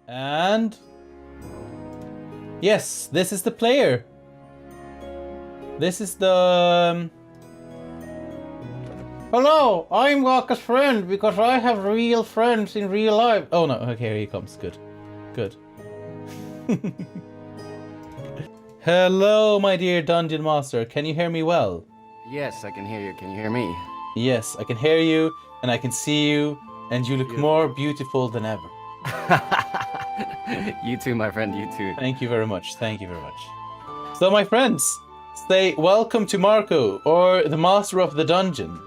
And yes, this is the player. This is the... Hello, I'm Waka's friend because I have real friends in real life. Oh no, okay, here he comes. Good. Good. Hello, my dear Dungeon Master. Can you hear me well? Yes, I can hear you. Can you hear me? Yes, I can hear you, and I can see you, and you look more beautiful than ever. You too, my friend, you too. Thank you very much. Thank you very much. So, my friends, say welcome to Markku, or the Master of the Dungeon.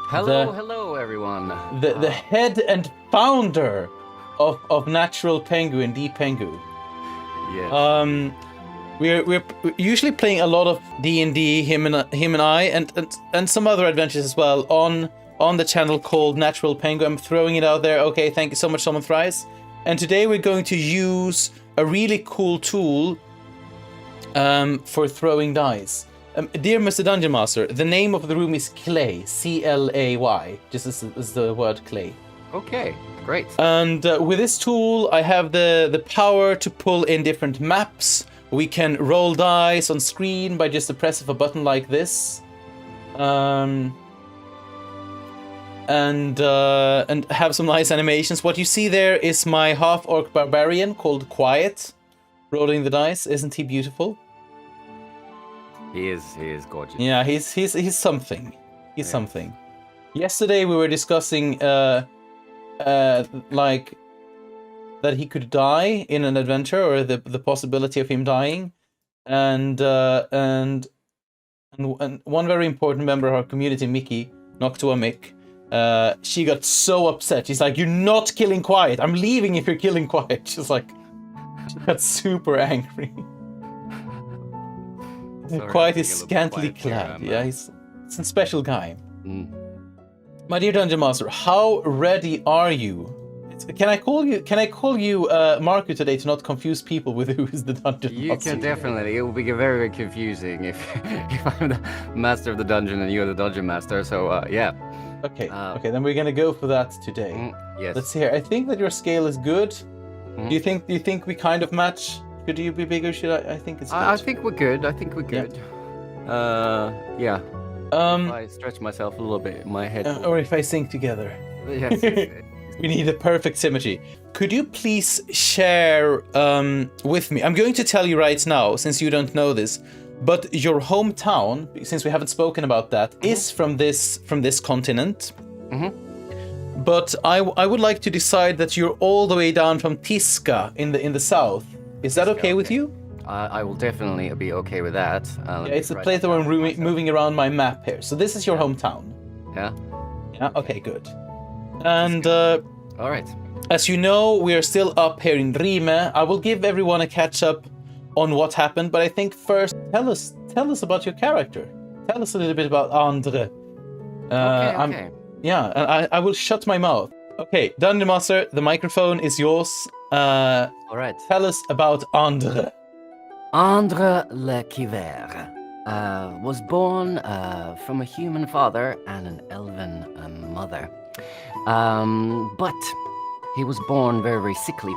Hello, everyone. The head and founder of Natural Penguin, the Pengu. Yes. We're usually playing a lot of D&D, him and I, and some other adventures as well on the channel called Natural Penguin. I'm throwing it out there. Okay, thank you so much, Someone Thrice. And today we're going to use a really cool tool for throwing dice. Dear Mr. Dungeon Master, the name of the room is Clay, C-L-A-Y, just as the word clay. Okay, great. And with this tool, I have the power to pull in different maps. We can roll dice on screen by just the press of a button like this. And have some nice animations. What you see there is my half-orc barbarian called Quiet, rolling the dice. Isn't he beautiful? He is gorgeous. Yeah, he's something. He's something. Yesterday we were discussing like that he could die in an adventure, or the possibility of him dying, and one very important member of our community, Mickey, NoctuaMik, she got so upset. She's like, "You're not killing Quiet. I'm leaving if you're killing Quiet." She's like, she got super angry. Quiet is scantily clad. Yeah, he's a special guy. My dear Dungeon Master, how ready are you? Can I call you Markku today to not confuse people with who is the Dungeon Master? You can definitely. It will be very, very confusing if I'm the Master of the Dungeon and you're the Dungeon Master. So yeah. Okay. Okay, then we're gonna go for that today. Yes. Let's see here. I think that your scale is good. Do you think we kind of match? Should you be bigger? Should I think it's good. I think we're good. Yeah. If I stretch myself a little bit, my head. Or if I sync together. Yes. We need a perfect symmetry. Could you please share with me? I'm going to tell you right now, since you don't know this, but your hometown, since we haven't spoken about that, is from this continent. But I would like to decide that you're all the way down from Tiska in the south. Is that okay with you? I will definitely be okay with that. Yeah, it's the place that I'm moving around my map here. So this is your hometown. Yeah. Yeah. Okay. Good. And all right. As you know, we are still up here in Rime. I will give everyone a catch up on what happened, but I think first tell us about your character. Tell us a little bit about Hāndre. Okay. Yeah, and I will shut my mouth. Okay, Dungeon Master, the microphone is yours. All right. Tell us about Hāndre. Hāndre le Kiver was born from a human father and an elven mother. But he was born very, very sickly.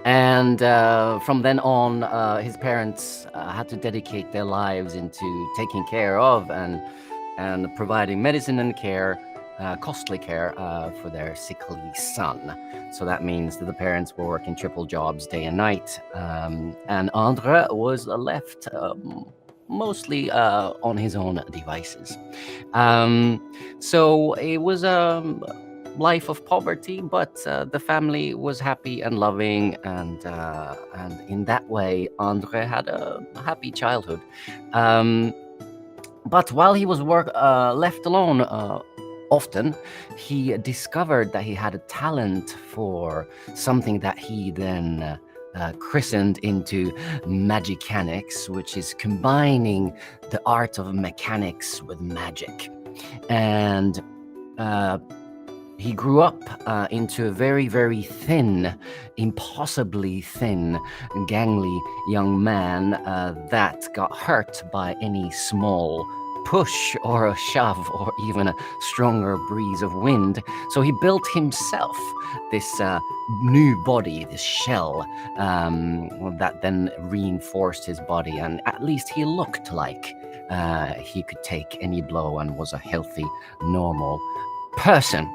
And from then on, his parents had to dedicate their lives into taking care of and providing medicine and care, costly care for their sickly son. So that means that the parents were working triple jobs day and night. And Hāndre was left mostly on his own devices. So it was a life of poverty, but the family was happy and loving, and in that way, Hāndre had a happy childhood. But while he was left alone, often he discovered that he had a talent for something that he then christened into magicanics, which is combining the art of mechanics with magic. And he grew up into a very, very thin, impossibly thin, gangly young man that got hurt by any small push or a shove or even a stronger breeze of wind. So he built himself this new body, this shell, that then reinforced his body, and at least he looked like he could take any blow and was a healthy, normal person.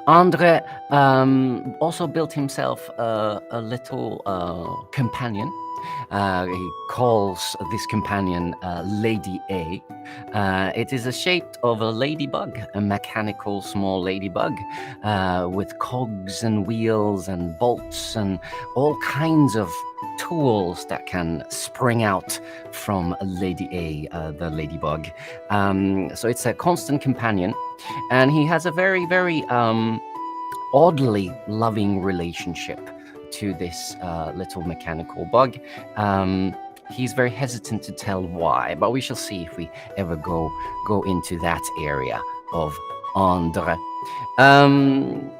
Hāndre also built himself a little companion. He calls this companion Lady A. It is a shape of a ladybug, a mechanical small ladybug with cogs and wheels and bolts and all kinds of tools that can spring out from Lady A, the ladybug. So it's a constant companion, and he has a very, very oddly loving relationship to this little mechanical bug. He's very hesitant to tell why, but we shall see if we ever go into that area of Hāndre.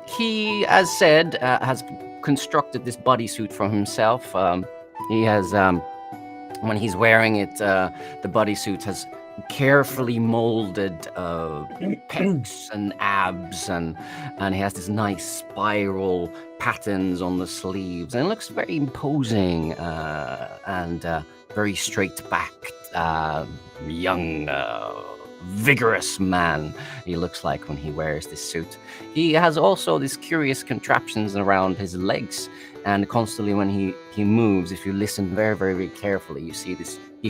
He, as said, has constructed this bodysuit for himself. He has, when he's wearing it, the bodysuit has carefully molded pecs and abs, and he has this nice spiral patterns on the sleeves, and it looks very imposing and very straight-backed, young, vigorous man he looks like when he wears this suit. He has also these curious contraptions around his legs, and constantly when he moves, if you listen very, very, very carefully, you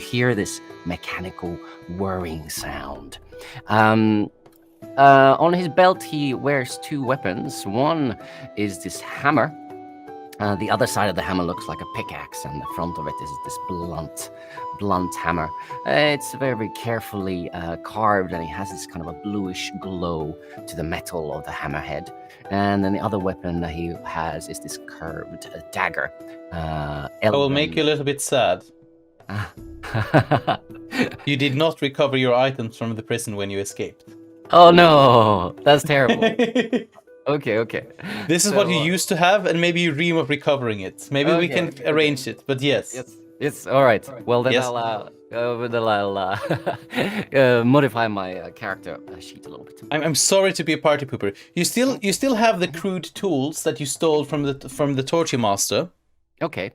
hear this mechanical whirring sound. On his belt, he wears two weapons. One is this hammer. The other side of the hammer looks like a pickaxe, and the front of it is this blunt hammer. It's very, very carefully carved, and it has this kind of a bluish glow to the metal of the hammerhead. And then the other weapon that he has is this curved dagger. I will make you a little bit sad. You did not recover your items from the prison when you escaped. Oh no, that's terrible. Okay. This is what you used to have, and maybe you dream of recovering it. Maybe we can arrange it, but yes. Yes, all right. Well, then Yes. I'll modify my character sheet a little bit. I'm sorry to be a party pooper. You still have the crude tools that you stole from the Torture Master. Okay.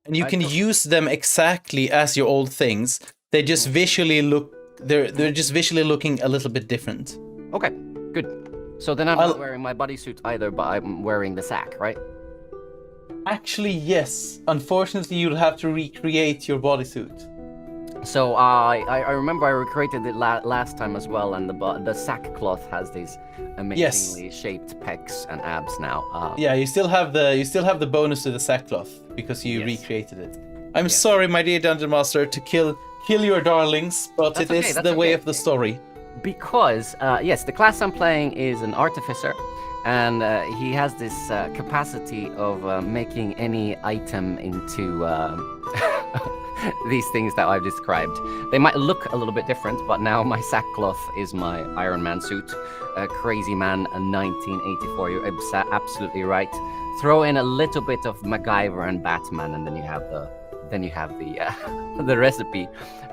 And you can use them exactly as your old things. They just visually look. They're just visually looking a little bit different. Okay. Good. So then I'm not wearing my bodysuit either, but I'm wearing the sack, right? Actually, yes. Unfortunately, you'll have to recreate your bodysuit. So I remember I recreated it last time as well, and the sackcloth has these amazingly shaped pecs and abs now. Yeah, you still have the bonus to the sackcloth because you recreated it. I'm sorry, my dear Dungeon Master, to kill your darlings, but that's it is the way of the story. Because the class I'm playing is an artificer, and he has this capacity of making any item into these things that I've described. They might look a little bit different, but now my sackcloth is my Iron Man suit. Crazy Man 1984, you're absolutely right. Throw in a little bit of MacGyver and Batman, and then you have the recipe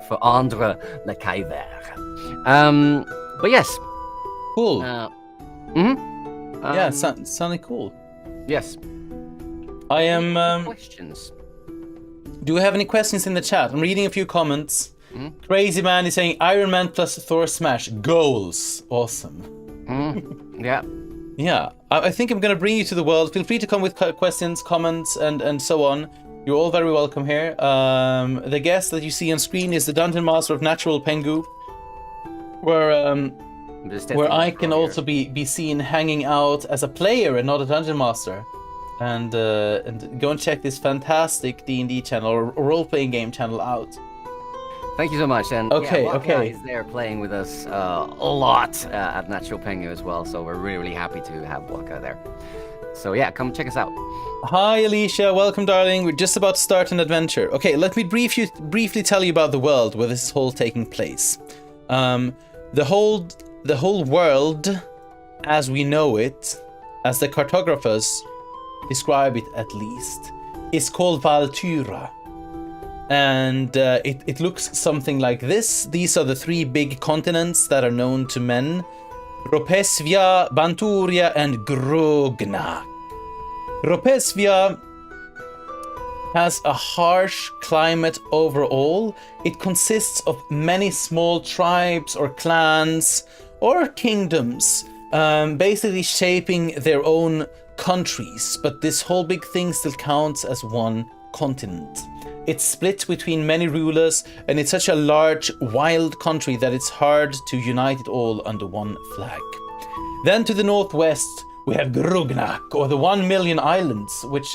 for Hāndre le Caiver. But yes. Cool. Yeah, sounding cool. Yes. I am. Questions. Do we have any questions in the chat? I'm reading a few comments. Crazy Man is saying Iron Man plus Thor smash goals. Awesome. Yeah. Yeah. I think I'm gonna bring you to the world. Feel free to come with questions, comments, and so on. You're all very welcome here. The guest that you see on screen is the Dungeon Master of Natural Pengu, where I can also be seen hanging out as a player and not a Dungeon Master. And go and check this fantastic D&D channel or role-playing game channel out. Thank you so much. And okay. He's there playing with us a lot at Natural Pengu as well. So we're really, really happy to have Waka there. So yeah, come check us out. Hi Alicia, welcome darling. We're just about to start an adventure. Okay, let me briefly tell you about the world where this is all taking place. The whole world, as we know it, as the cartographers describe it at least, is called Banturia. and it looks something like this. These are the 3 big continents that are known to men: Ropesvia, Banturia, and Grognak. Ropesvia has a harsh climate overall. It consists of many small tribes or clans or kingdoms, basically shaping their own countries, but this whole big thing still counts as one continent. It's split between many rulers, and it's such a large, wild country that it's hard to unite it all under one flag. Then to the northwest, we have Grognak, or the 1 million islands, which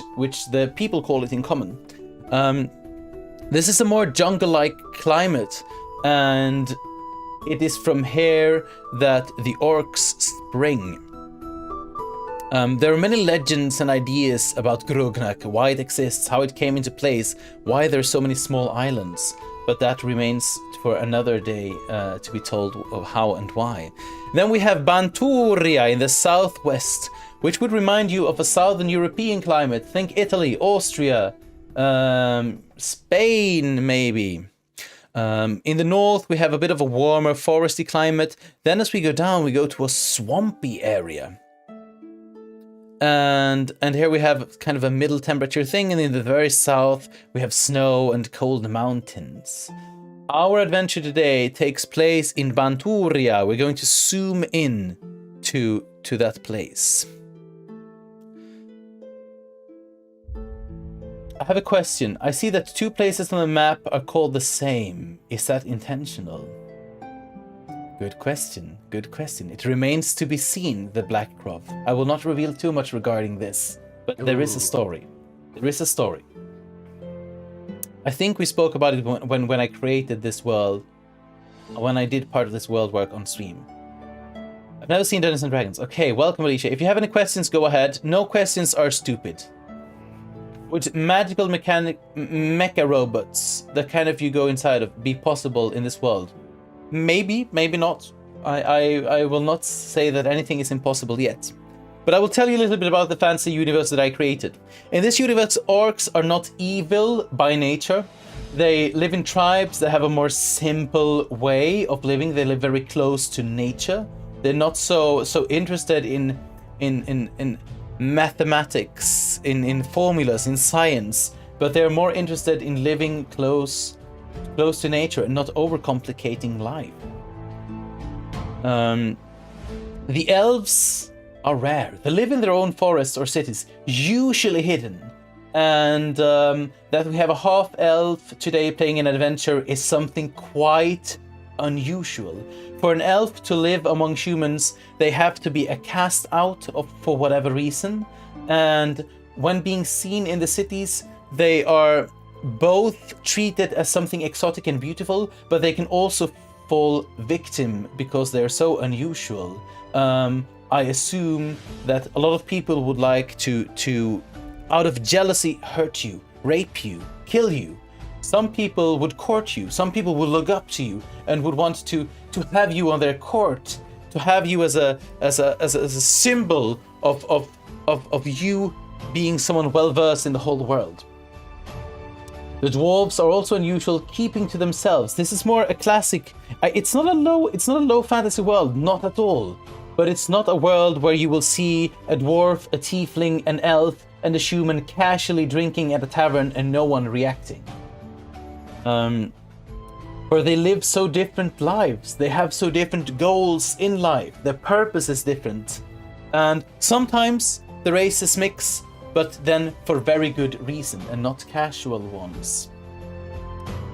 the people call it in common. This is a more jungle-like climate, and it is from here that the orcs spring. There are many legends and ideas about Grognak, why it exists, how it came into place, why there are so many small islands, but that remains for another day to be told of how and why. Then we have Banturia in the southwest, which would remind you of a southern European climate. Think Italy, Austria, Spain maybe. In the north, we have a bit of a warmer foresty climate. Then as we go down, we go to a swampy area. And here we have kind of a middle temperature thing, and in the very south we have snow and cold mountains. Our adventure today takes place in Banturia. We're going to zoom in to that place. I have a question. I see that 2 places on the map are called the same. Is that intentional? Good question, good question. It remains to be seen, the Black Crow. I will not reveal too much regarding this, but there is a story. There is a story. I think we spoke about it when I created this world, when I did part of this world work on stream. I've never seen Dungeons & Dragons. Okay, welcome, Alicia. If you have any questions, go ahead. No questions are stupid. Would magical mecha robots, the kind of you go inside of, be possible in this world? Maybe, maybe not. I will not say that anything is impossible yet. But I will tell you a little bit about the fantasy universe that I created. In this universe, orcs are not evil by nature. They live in tribes that have a more simple way of living. They live very close to nature. They're not so interested in mathematics, in formulas, in science, but they're more interested in living close to nature and not overcomplicating life. The elves are rare. They live in their own forests or cities, usually hidden. And that we have a half-elf today playing an adventure is something quite unusual. For an elf to live among humans, they have to be a cast out for whatever reason. And when being seen in the cities, they are both treated as something exotic and beautiful, but they can also fall victim because they're so unusual. I assume that a lot of people would like to out of jealousy, hurt you, rape you, kill you. Some people would court you. Some people would look up to you and would want to have you on their court, to have you as a symbol of you being someone well versed in the whole world. The dwarves are also unusual, keeping to themselves. This is more a classic. It's not a low fantasy world, not at all. But it's not a world where you will see a dwarf, a tiefling, an elf, and a human casually drinking at a tavern and no one reacting. Where they live so different lives. They have so different goals in life. Their purpose is different. And sometimes the races mix, but then for very good reason and not casual ones.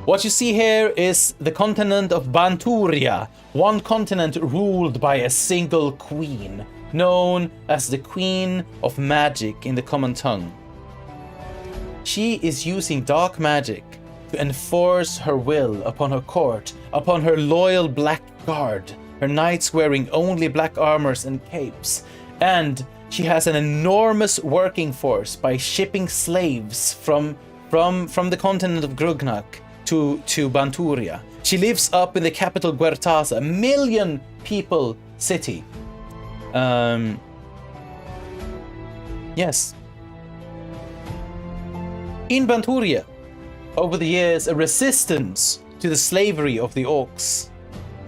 What you see here is the continent of Banturia, one continent ruled by a single queen, known as the Queen of Magic in the common tongue. She is using dark magic to enforce her will upon her court, upon her loyal black guard, her knights wearing only black armors and capes, and she has an enormous working force by shipping slaves from the continent of Grognak to Banturia. She lives up in the capital Guertasa, a 1 million people city. Yes. In Banturia, over the years, a resistance to the slavery of the orcs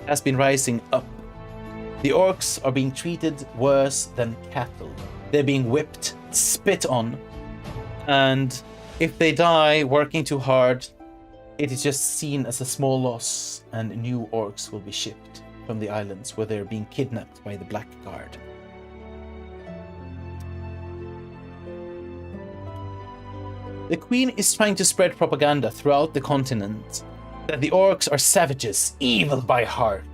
has been rising up. The orcs are being treated worse than cattle. They're being whipped, spit on, and if they die working too hard, it is just seen as a small loss, and new orcs will be shipped from the islands where they're being kidnapped by the Black Guard. The Queen is trying to spread propaganda throughout the continent that the orcs are savages, evil by heart.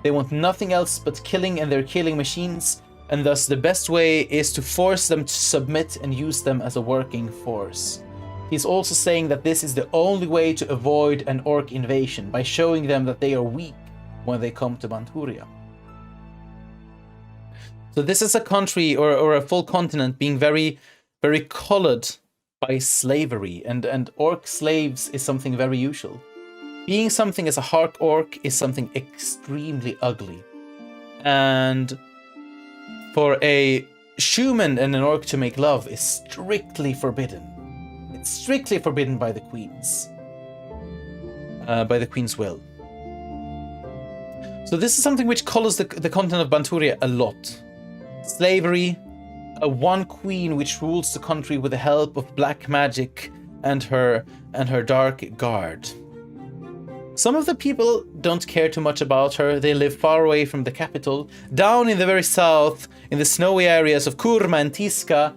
They want nothing else but killing, and they're killing machines, and thus the best way is to force them to submit and use them as a working force. He's also saying that this is the only way to avoid an orc invasion, by showing them that they are weak when they come to Banturia. So this is a country or a full continent being very, very colored by slavery, and orc slaves is something very usual. Being something as a hark orc is something extremely ugly. And for a human and an orc to make love is strictly forbidden. It's strictly forbidden by the queens. By the queen's will. So this is something which colors the continent of Banturia a lot. Slavery, one queen which rules the country with the help of black magic and her dark guard. Some of the people don't care too much about her. They live far away from the capital. Down in the very south, in the snowy areas of Kurma and Tiska,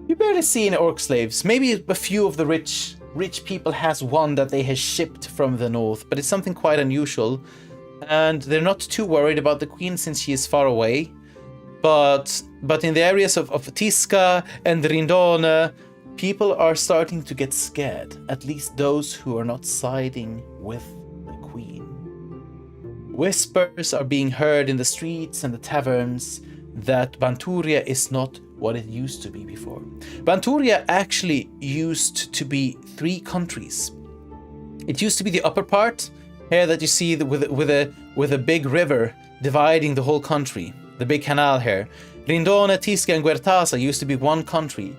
you barely see any orc slaves. Maybe a few of the rich people has one that they have shipped from the north, but it's something quite unusual. And they're not too worried about the queen since she is far away. But in the areas of Tiska and Rindone, people are starting to get scared. At least those who are not siding with the queen. Whispers are being heard in the streets and the taverns that Banturia is not what it used to be before. Banturia actually used to be 3 countries. It used to be the upper part, here that you see with a big river dividing the whole country. The big canal here. Rindone, Tiska, and Guertasa used to be one country,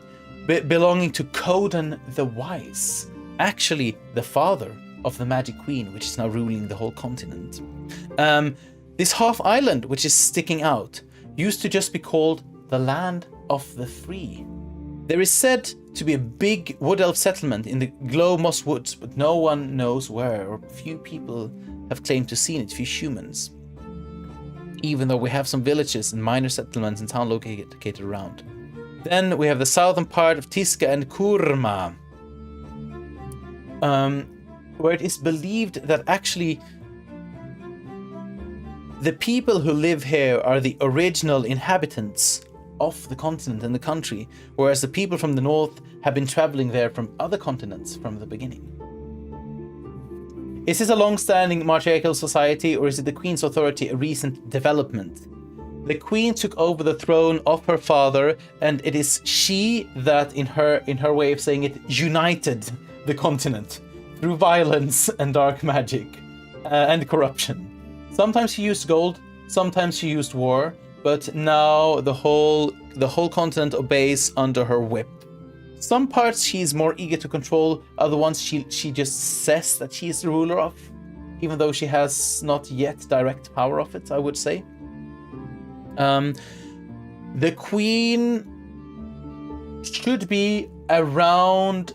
belonging to Coden the Wise, actually the father of the Magic Queen, which is now ruling the whole continent. This half island, which is sticking out, used to just be called the Land of the Free. There is said to be a big wood elf settlement in the Glow Moss Woods, but no one knows where, or few people have claimed to seen it, few humans. Even though we have some villages and minor settlements and town located around. Then we have the southern part of Tiska and Kurma, where it is believed that actually the people who live here are the original inhabitants of the continent and the country, whereas the people from the north have been traveling there from other continents from the beginning. Is this a long-standing matriarchal society, or is it the Queen's authority a recent development? The Queen took over the throne of her father, and it is she that, in her way of saying it, united the continent through violence and dark magic and corruption. Sometimes she used gold, sometimes she used war, but now the whole continent obeys under her whip. Some parts she's more eager to control, other ones she just says that she is the ruler of, even though she has not yet direct power of it, I would say. The queen should be around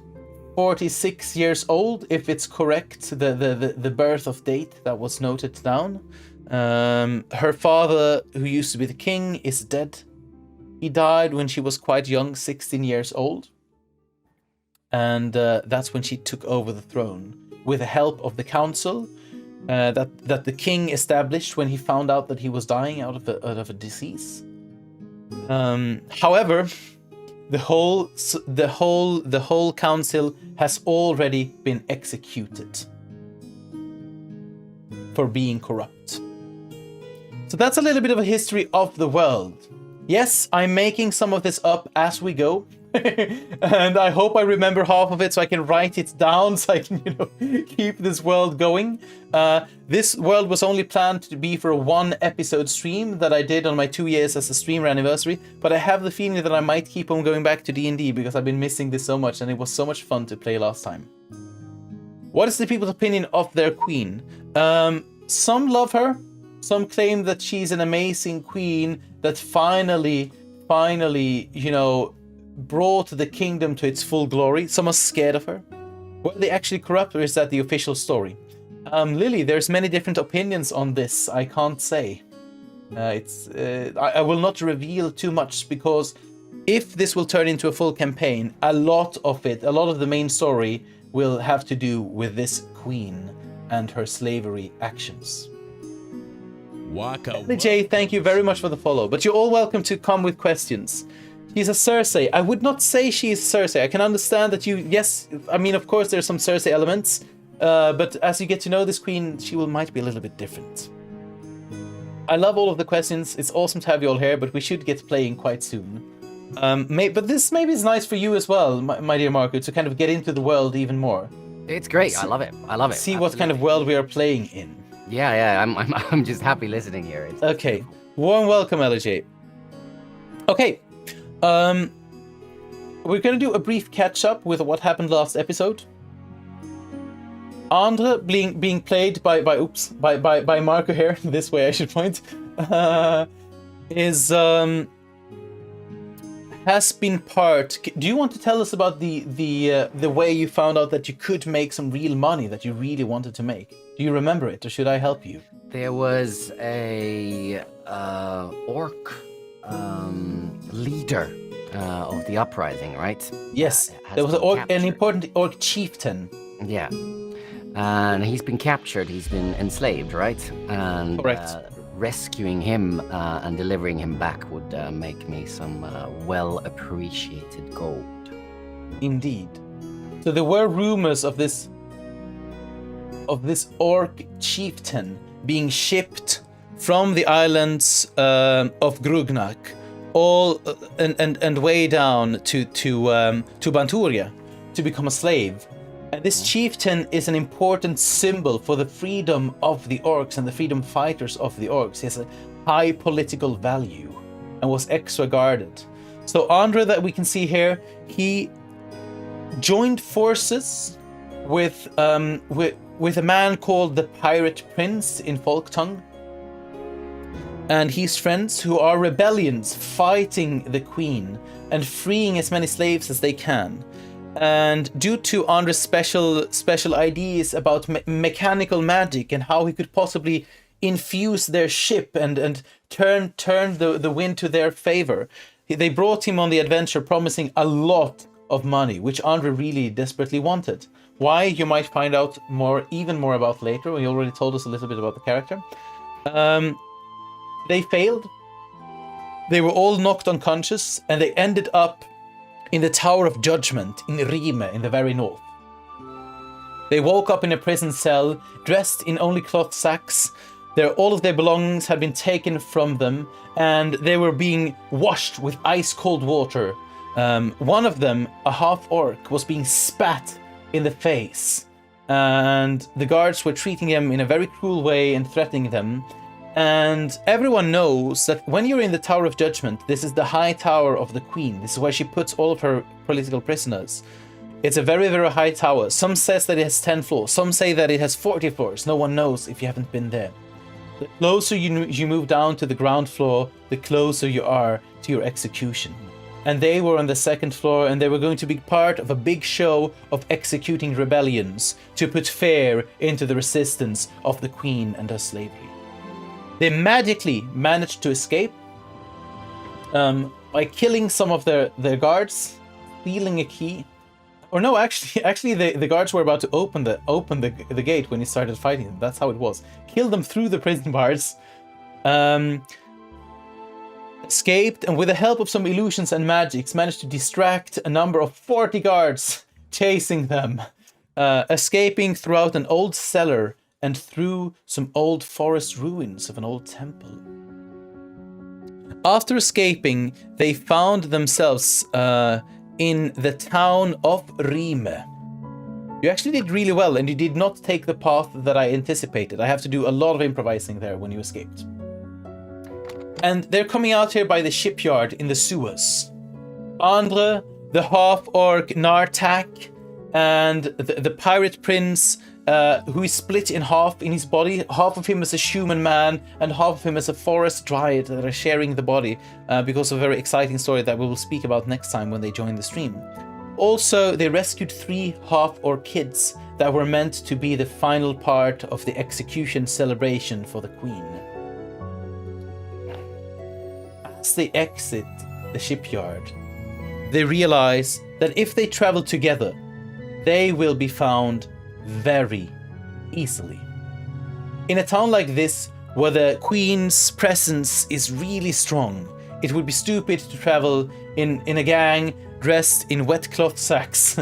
46 years old, if it's correct, the birth of date that was noted down. Her father, who used to be the king, is dead. He died when she was quite young, 16 years old. And that's when she took over the throne, with the help of the council that the king established when he found out that he was dying out of a disease. However, the whole council has already been executed for being corrupt. So that's a little bit of a history of the world. Yes, I'm making some of this up as we go. And I hope I remember half of it so I can write it down so I can, keep this world going. This world was only planned to be for a 1-episode stream that I did on my 2 years as a streamer anniversary, but I have the feeling that I might keep on going back to D&D because I've been missing this so much and it was so much fun to play last time. What is the people's opinion of their queen? Some love her. Some claim that she's an amazing queen that finally, brought the kingdom to its full glory. Some are scared of her. Were they actually corrupt, or is that the official story? Lily, there's many different opinions on this. I can't say. I will not reveal too much, because if this will turn into a full campaign, a lot of the main story will have to do with this queen and her slavery actions. Waka. Jay, thank you very much for the follow, but you're all welcome to come with questions. She's a Cersei. I would not say she is Cersei. I can understand that yes, I mean, of course, there's some Cersei elements, but as you get to know this queen, she might be a little bit different. I love all of the questions. It's awesome to have you all here, but we should get playing quite soon. But this maybe is nice for you as well, my dear Markku, to kind of get into the world even more. It's great. I love it. See Absolutely. what kind of world we are playing in. Yeah. I'm just happy listening here. It's Okay. Warm welcome, LJ. Okay. We're going to do a brief catch-up with what happened last episode. Hāndre being played by Markku here, this way I should point, has been part. Do you want to tell us about the way you found out that you could make some real money that you really wanted to make? Do you remember it, or should I help you? There was a orc leader of the uprising, right? Yes, Has there was been an captured. important orc chieftain. Yeah. And he's been captured, he's been enslaved, right? And Correct. Rescuing him and delivering him back would make me some well-appreciated gold. Indeed. So there were rumors of this orc chieftain being shipped from the islands of Grugnak, all and way down to Banturia to become a slave. And this chieftain is an important symbol for the freedom of the orcs and the freedom fighters of the orcs. He has a high political value and was extra guarded. So Hāndre, that we can see here, he joined forces with a man called the Pirate Prince in folk tongue, and his friends, who are rebellions fighting the queen and freeing as many slaves as they can. And due to Hāndre's special ideas about mechanical magic and how he could possibly infuse their ship and turn the wind to their favor, they brought him on the adventure, promising a lot of money, which Hāndre really desperately wanted. Why, you might find out even more about later. He already told us a little bit about the character. They failed. They were all knocked unconscious, and they ended up in the Tower of Judgment in Rime, in the very north. They woke up in a prison cell, dressed in only cloth sacks. All of their belongings had been taken from them, and they were being washed with ice-cold water. One of them, a half-orc, was being spat in the face, and the guards were treating them in a very cruel way and threatening them. And everyone knows that when you're in the Tower of Judgment, this is the high tower of the Queen. This is where she puts all of her political prisoners. It's a very, very high tower. Some says that it has 10 floors. Some say that it has 40 floors. No one knows if you haven't been there. The closer you move down to the ground floor, the closer you are to your execution. And they were on the second floor, and they were going to be part of a big show of executing rebellions to put fear into the resistance of the Queen and her slavery. They magically managed to escape by killing some of their guards, stealing a key. Or no, actually, the guards were about to open the gate when he started fighting them. That's how it was. Killed them through the prison bars. Escaped, and with the help of some illusions and magics, managed to distract a number of 40 guards chasing them. Escaping throughout an old cellar and through some old forest ruins of an old temple. After escaping, they found themselves in the town of Rime. You actually did really well, and you did not take the path that I anticipated. I have to do a lot of improvising there when you escaped. And they're coming out here by the shipyard in the sewers. Hāndre, the half-orc Nartak, and the pirate prince, who is split in half in his body. Half of him is a human man, and half of him is a forest dryad that are sharing the body because of a very exciting story that we will speak about next time when they join the stream. Also, they rescued 3 half-orc kids that were meant to be the final part of the execution celebration for the queen. As they exit the shipyard, they realize that if they travel together, they will be found very easily. In a town like this, where the queen's presence is really strong, it would be stupid to travel in a gang dressed in wet cloth sacks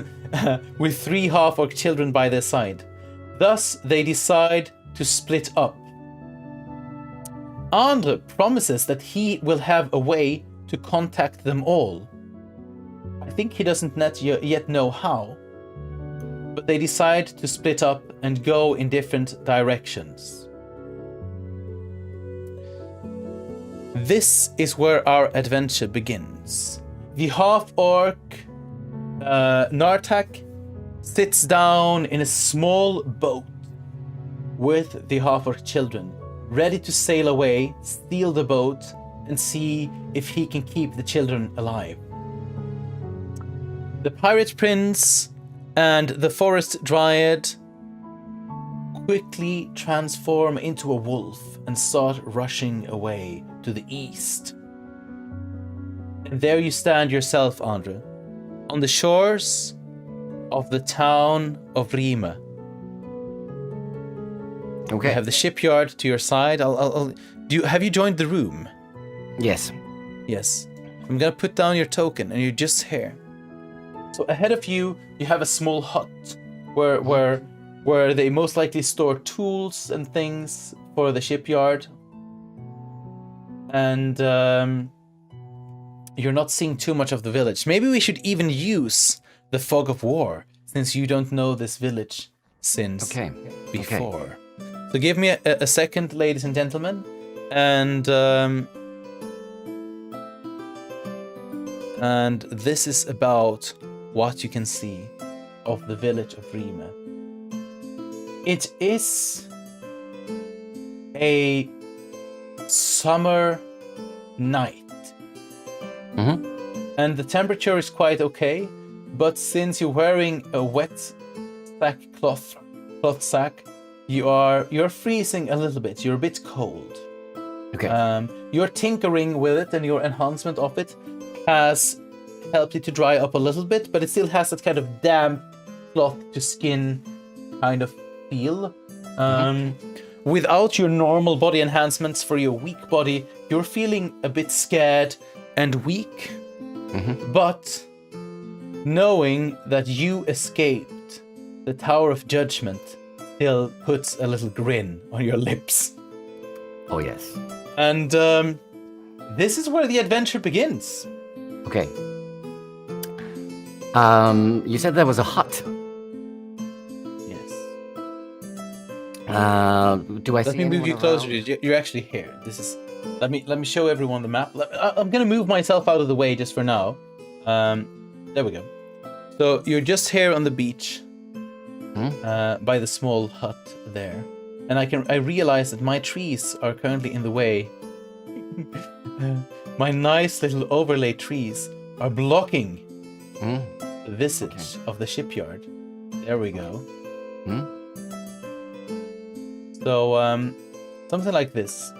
with 3 half-orc children by their side. Thus, they decide to split up. Hāndre promises that he will have a way to contact them all. I think he doesn't yet know how, but they decide to split up and go in different directions. This is where our adventure begins. The half-orc Nartak sits down in a small boat with the half-orc children, ready to sail away, steal the boat, and see if he can keep the children alive. The pirate prince and the forest dryad quickly transform into a wolf and start rushing away to the east. And there you stand yourself, Hāndre, on the shores of the town of Rime. Okay. You have the shipyard to your side. Have you joined the room? Yes. Yes. I'm gonna put down your token, and you're just here. So ahead of you, you have a small hut where they most likely store tools and things for the shipyard. And you're not seeing too much of the village. Maybe we should even use the fog of war, since you don't know this village since before. Okay. So give me a second, ladies and gentlemen, and this is about what you can see of the village of Rime. It is a summer night. Mm-hmm. And the temperature is quite okay, but since you're wearing a wet cloth sack, you're freezing a little bit. You're a bit cold. Okay. Your tinkering with it and your enhancement of it has helped it to dry up a little bit, but it still has that kind of damp cloth to skin kind of feel. Without your normal body enhancements for your weak body, you're feeling a bit scared and weak. Mm-hmm. But knowing that you escaped the Tower of Judgment still puts a little grin on your lips. Oh, yes. And this is where the adventure begins. Okay. You said there was a hut. Yes. Do I see? Let me move you closer. You're actually here. This is. Let me show everyone the map. I'm gonna move myself out of the way just for now. There we go. So you're just here on the beach, by the small hut there, and I realize that my trees are currently in the way. My nice little overlay trees are blocking the visage of the shipyard. There we go. So something like this.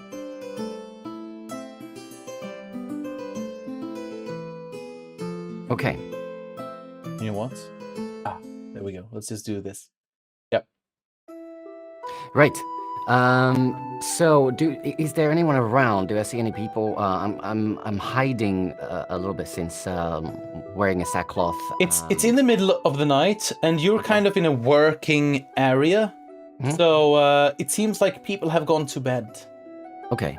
Okay. You know what? There we go. Let's just do this. Yep. Right. So, is there anyone around? Do I see any people? I'm hiding a little bit since wearing a sackcloth. It's in the middle of the night, and you're kind of in a working area. So it seems like people have gone to bed. Okay.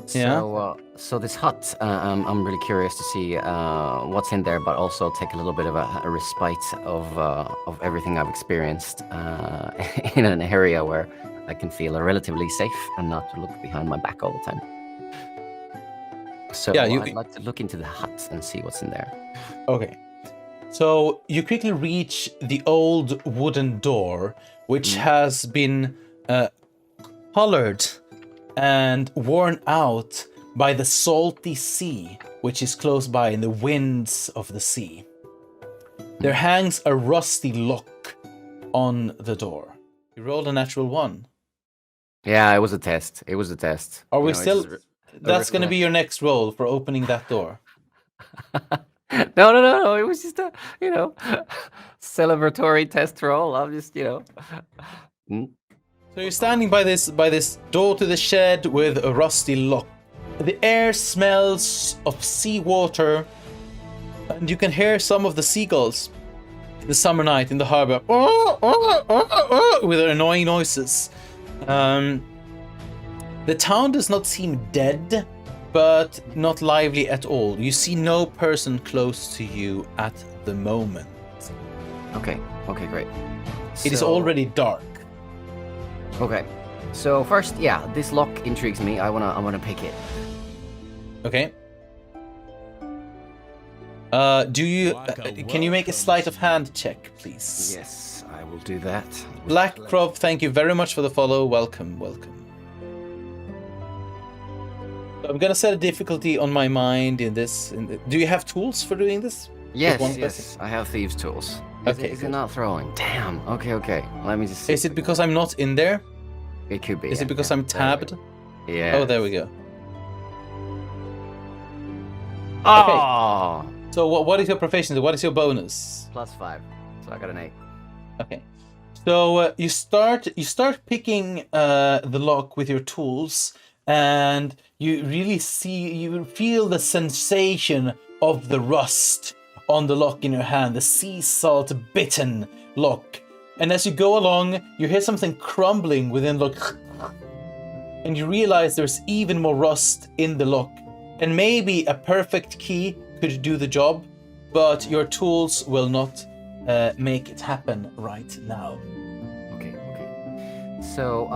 So, Yeah. So this hut, I'm really curious to see what's in there, but also take a little bit of a respite of everything I've experienced in an area where I can feel relatively safe and not to look behind my back all the time. So yeah, I'd like to look into the hut and see what's in there. Okay. So you quickly reach the old wooden door, which has been colored and worn out by the salty sea, which is close by in the winds of the sea. There hangs a rusty lock on the door. You rolled a natural 1. Yeah, it was a test. It was a test. Are we You know, still... it's just That's going to be your next roll for opening that door. No. It was just a, celebratory test roll. I'm just, So you're standing by this door to the shed with a rusty lock. The air smells of seawater, and you can hear some of the seagulls the summer night in the harbor with their annoying noises. The town does not seem dead, but not lively at all. You see no person close to you at the moment. Okay, great. It is already dark. Okay. So first, this lock intrigues me. I wanna pick it. Okay. Can you make a sleight of hand check, please? Yes, I will do that. Black Crop, thank you very much for the follow. Welcome. I'm gonna set a difficulty on my mind in this. Do you have tools for doing this? Yes, I have thieves' tools. Is it not throwing? Damn. Okay. Let me just see. Is it because I'm not in there? It could be. Is it because I'm tabbed? Yeah. Oh, there we go. Oh! So what is your proficiency? What is your bonus? +5. So I got an 8. Okay. So you start picking the lock with your tools, and you feel the sensation of the rust on the lock in your hand, the sea salt bitten lock. And as you go along, you hear something crumbling within the lock, and you realize there's even more rust in the lock. And maybe a perfect key could do the job, but your tools will not make it happen right now. Okay. So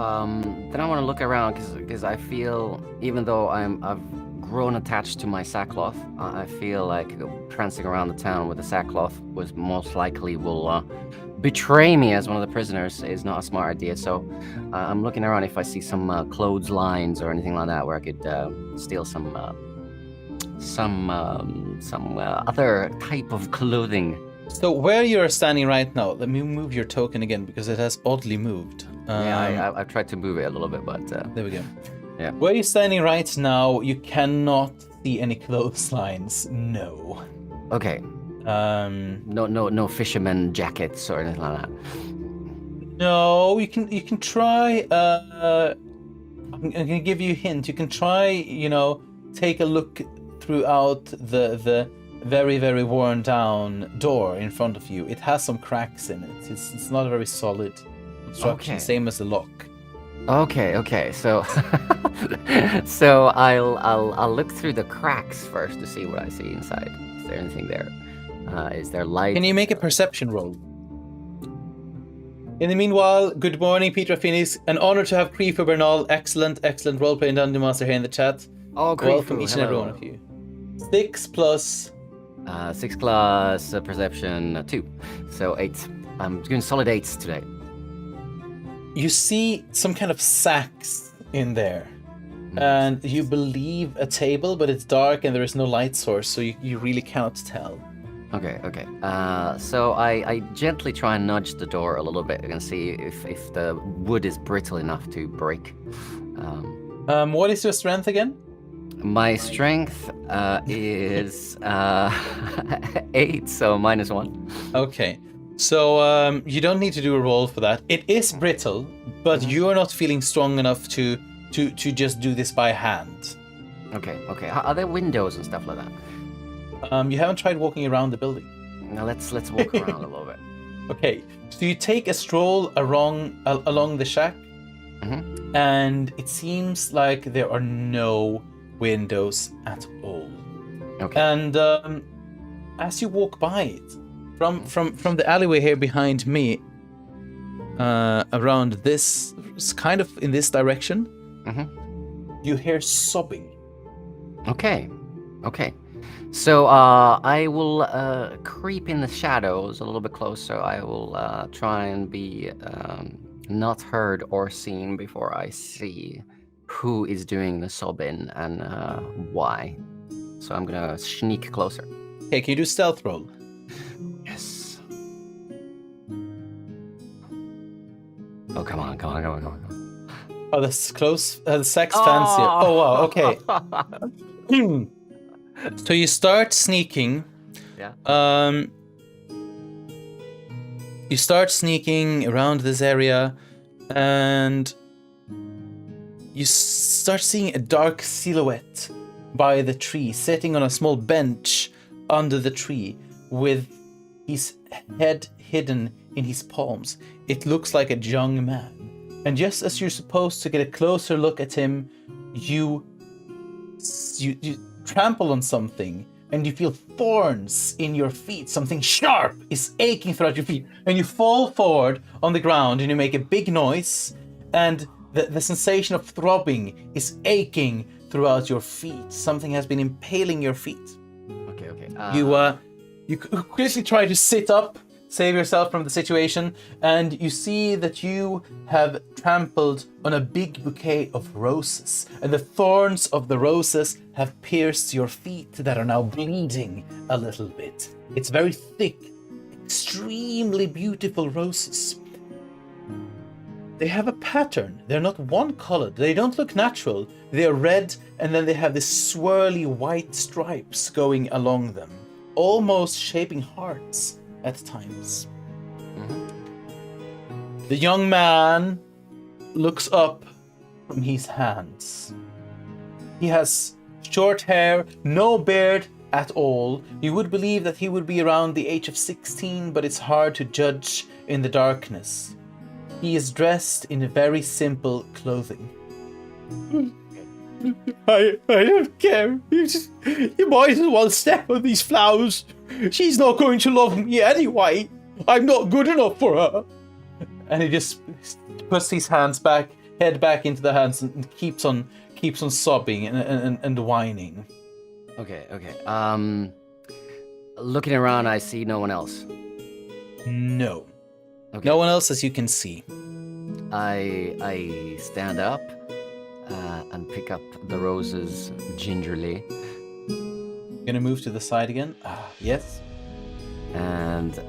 then I want to look around because I feel, even though I've grown attached to my sackcloth, I feel like prancing around the town with the sackcloth was most likely will betray me as one of the prisoners is not a smart idea. So I'm looking around if I see some clotheslines or anything like that where I could steal some other type of clothing. So where you're standing right now, let me move your token again because it has oddly moved. I've tried to move it a little bit, but there we go. Yeah. Where you're standing right now, you cannot see any clotheslines. No. Okay. No fisherman jackets or anything like that. No, you can try. I'm gonna give you a hint. You can try. Take a look throughout the very, very worn down door in front of you. It has some cracks in it. It's not a very solid construction, same as the lock. Okay. So so I'll look through the cracks first to see what I see inside. Is there anything there? Is there light? Can you make a perception roll? In the meanwhile, good morning, Peter Phoenix. An honor to have Creeper Bernal. Excellent role-playing Dungeon Master here in the chat. Oh, great. Welcome each and every one of you. 6 plus... 6 plus perception 2. So 8. I'm doing solid 8s today. You see some kind of sacks in there. And you believe a table, but it's dark and there is no light source, so you really cannot tell. Okay. So I gently try and nudge the door a little bit and see if the wood is brittle enough to break. What is your strength again? My strength is 8, so -1. Okay. So you don't need to do a roll for that. It is brittle, but you are not feeling strong enough to just do this by hand. Okay. Are there windows and stuff like that? You haven't tried walking around the building. Now let's walk around a little bit. Okay, so you take a stroll along the shack, and it seems like there are no windows at all. Okay. And as you walk by it, from the alleyway here behind me, around this, kind of in this direction, you hear sobbing. Okay. So I will creep in the shadows a little bit closer. I will try and be not heard or seen before I see who is doing the sobbing and why. So I'm gonna sneak closer. Okay, can you do stealth roll? Yes. Oh, come on. Oh, that's close. The sex fancy. Oh, wow, okay. So you start sneaking. Yeah. You start sneaking around this area, and you start seeing a dark silhouette by the tree, sitting on a small bench under the tree, with his head hidden in his palms. It looks like a young man. And just as you're supposed to get a closer look at him, you trample on something, and you feel thorns in your feet. Something sharp is aching throughout your feet, and you fall forward on the ground, and you make a big noise, and the sensation of throbbing is aching throughout your feet. Something has been impaling your feet. Okay. You quickly try to sit up, save yourself from the situation, and you see that you have trampled on a big bouquet of roses, and the thorns of the roses have pierced your feet that are now bleeding a little bit. It's very thick, extremely beautiful roses. They have a pattern. They're not one-colored. They don't look natural. They're red, and then they have these swirly white stripes going along them, almost shaping hearts at times. Mm-hmm. The young man looks up from his hands. He has short hair, no beard at all. You would believe that he would be around the age of 16, but it's hard to judge in the darkness. He is dressed in very simple clothing. I don't care. You might as well step on these flowers. She's not going to love me anyway. I'm not good enough for her. And he just puts his head back into the hands, and keeps on sobbing and whining. Okay. Looking around, I see no one else. No. Okay. No one else, as you can see. I stand up and pick up the roses gingerly. Gonna move to the side again. Yes. And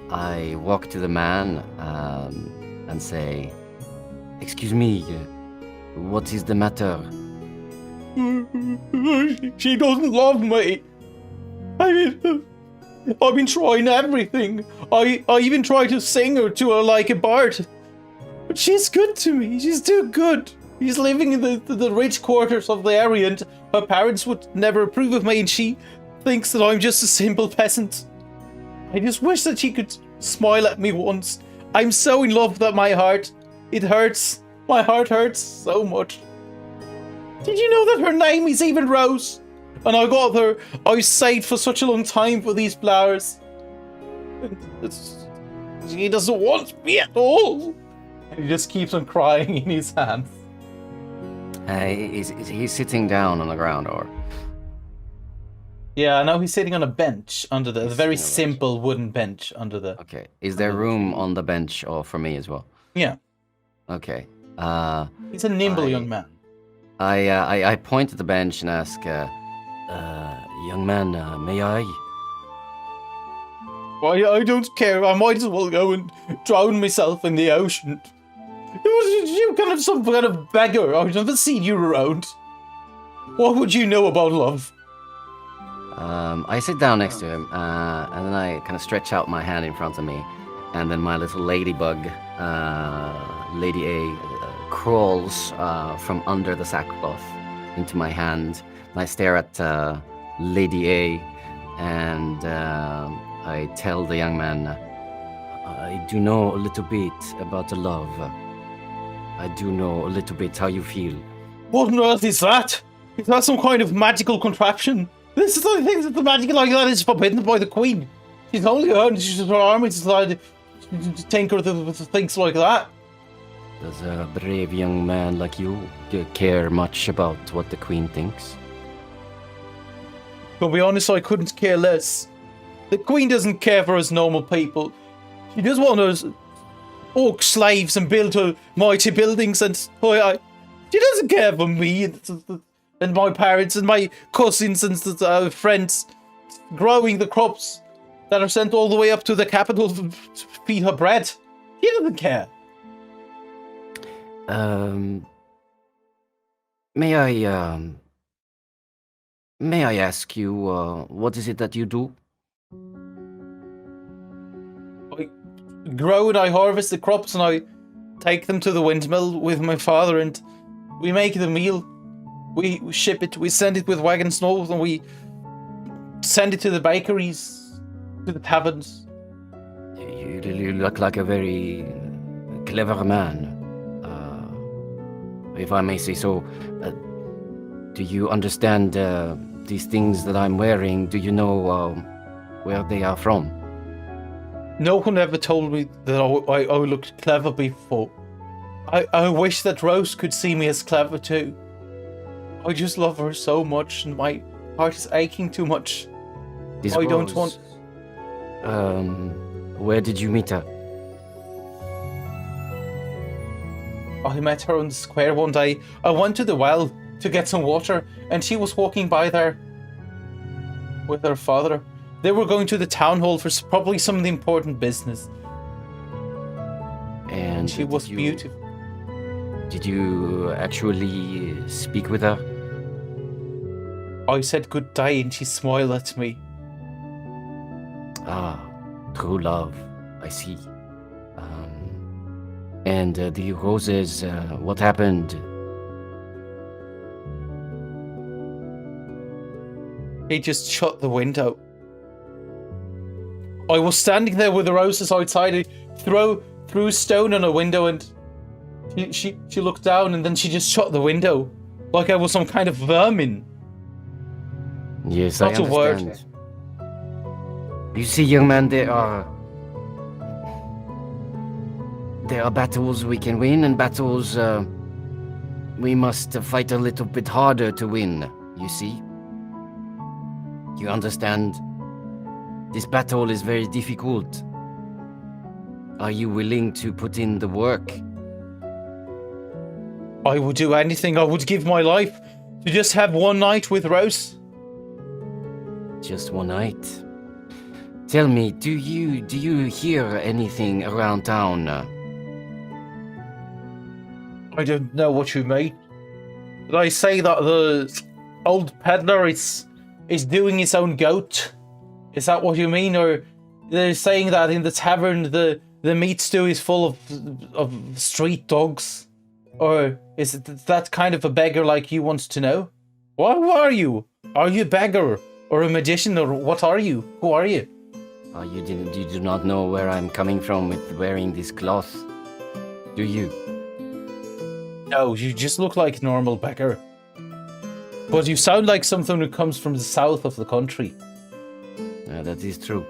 I walk to the man and say, "Excuse me, what is the matter?" She doesn't love me. I've been trying everything. I even tried to sing her to her like a bard. But she's good to me. She's too good. She's living in the rich quarters of the area, and her parents would never approve of me, and she thinks that I'm just a simple peasant. I just wish that she could smile at me once. I'm so in love that my heart hurts. My heart hurts so much. Did you know that her name is even Rose? And I saved for such a long time for these flowers. She doesn't want me at all. And he just keeps on crying in his hands. Is he sitting down on the ground, or? Yeah, now he's sitting on a bench under the very simple wooden bench under the... Okay. Is there room on the bench or for me as well? Yeah. Okay. He's a nimble young man. I point at the bench and ask, "Young man, may I?" Why, I don't care. I might as well go and drown myself in the ocean. You kind of some kind of beggar. I've never seen you around. What would you know about love? I sit down next to him, and then I kind of stretch out my hand in front of me, and then my little ladybug, Lady A, crawls from under the sackcloth into my hand. And I stare at Lady A, and I tell the young man, "I do know a little bit about the love. I do know a little bit how you feel." What on earth is that? Is that some kind of magical contraption? This is the thing that the magic like that is forbidden by the Queen. She's only her army decided to tinker with things like that. Does a brave young man like you care much about what the Queen thinks? To be honest, I couldn't care less. The Queen doesn't care for us normal people. She just wants us orc slaves and build her mighty buildings, and she doesn't care for me and my parents and my cousins and friends growing the crops that are sent all the way up to the capital to feed her bread. She doesn't care. May I ask you, what is it that you do? I grow and I harvest the crops and I take them to the windmill with my father and we make the meal. We ship it, we send it with wagons and we send it to the bakeries, to the taverns. You look like a very clever man, if I may say so. Do you understand these things that I'm wearing? Do you know where they are from? No one ever told me that I looked clever before. I wish that Rose could see me as clever too. I just love her so much and my heart is aching too much. I don't want... Where did you meet her? I met her on the square one day. I went to the well to get some water and she was walking by there with her father. They were going to the town hall for probably some of the important business. And she was beautiful. Did you actually speak with her? I said good day and she smiled at me. Ah, true love. I see. And the roses, what happened? He just shut the window. I was standing there with the roses outside. I threw a stone on a window and she looked down and then she just shut the window. Like I was some kind of vermin. Yes, Not I understand. A word. You see, young man, there are battles we can win and battles we must fight a little bit harder to win, you see? You understand? This battle is very difficult. Are you willing to put in the work? I would do anything. I would give my life to just have one night with Rose. Just one night? Tell me, do you hear anything around town? I don't know what you mean. Did I say that the old peddler is doing his own goat? Is that what you mean? Or they're saying that in the tavern the meat stew is full of street dogs? Or is it that kind of a beggar like you want to know? Who are you? Are you a beggar? Or a magician? Or what are you? Who are you? You do not know where I'm coming from with wearing this cloth, do you? No, you just look like a normal beggar. But you sound like something who comes from the south of the country. That is true.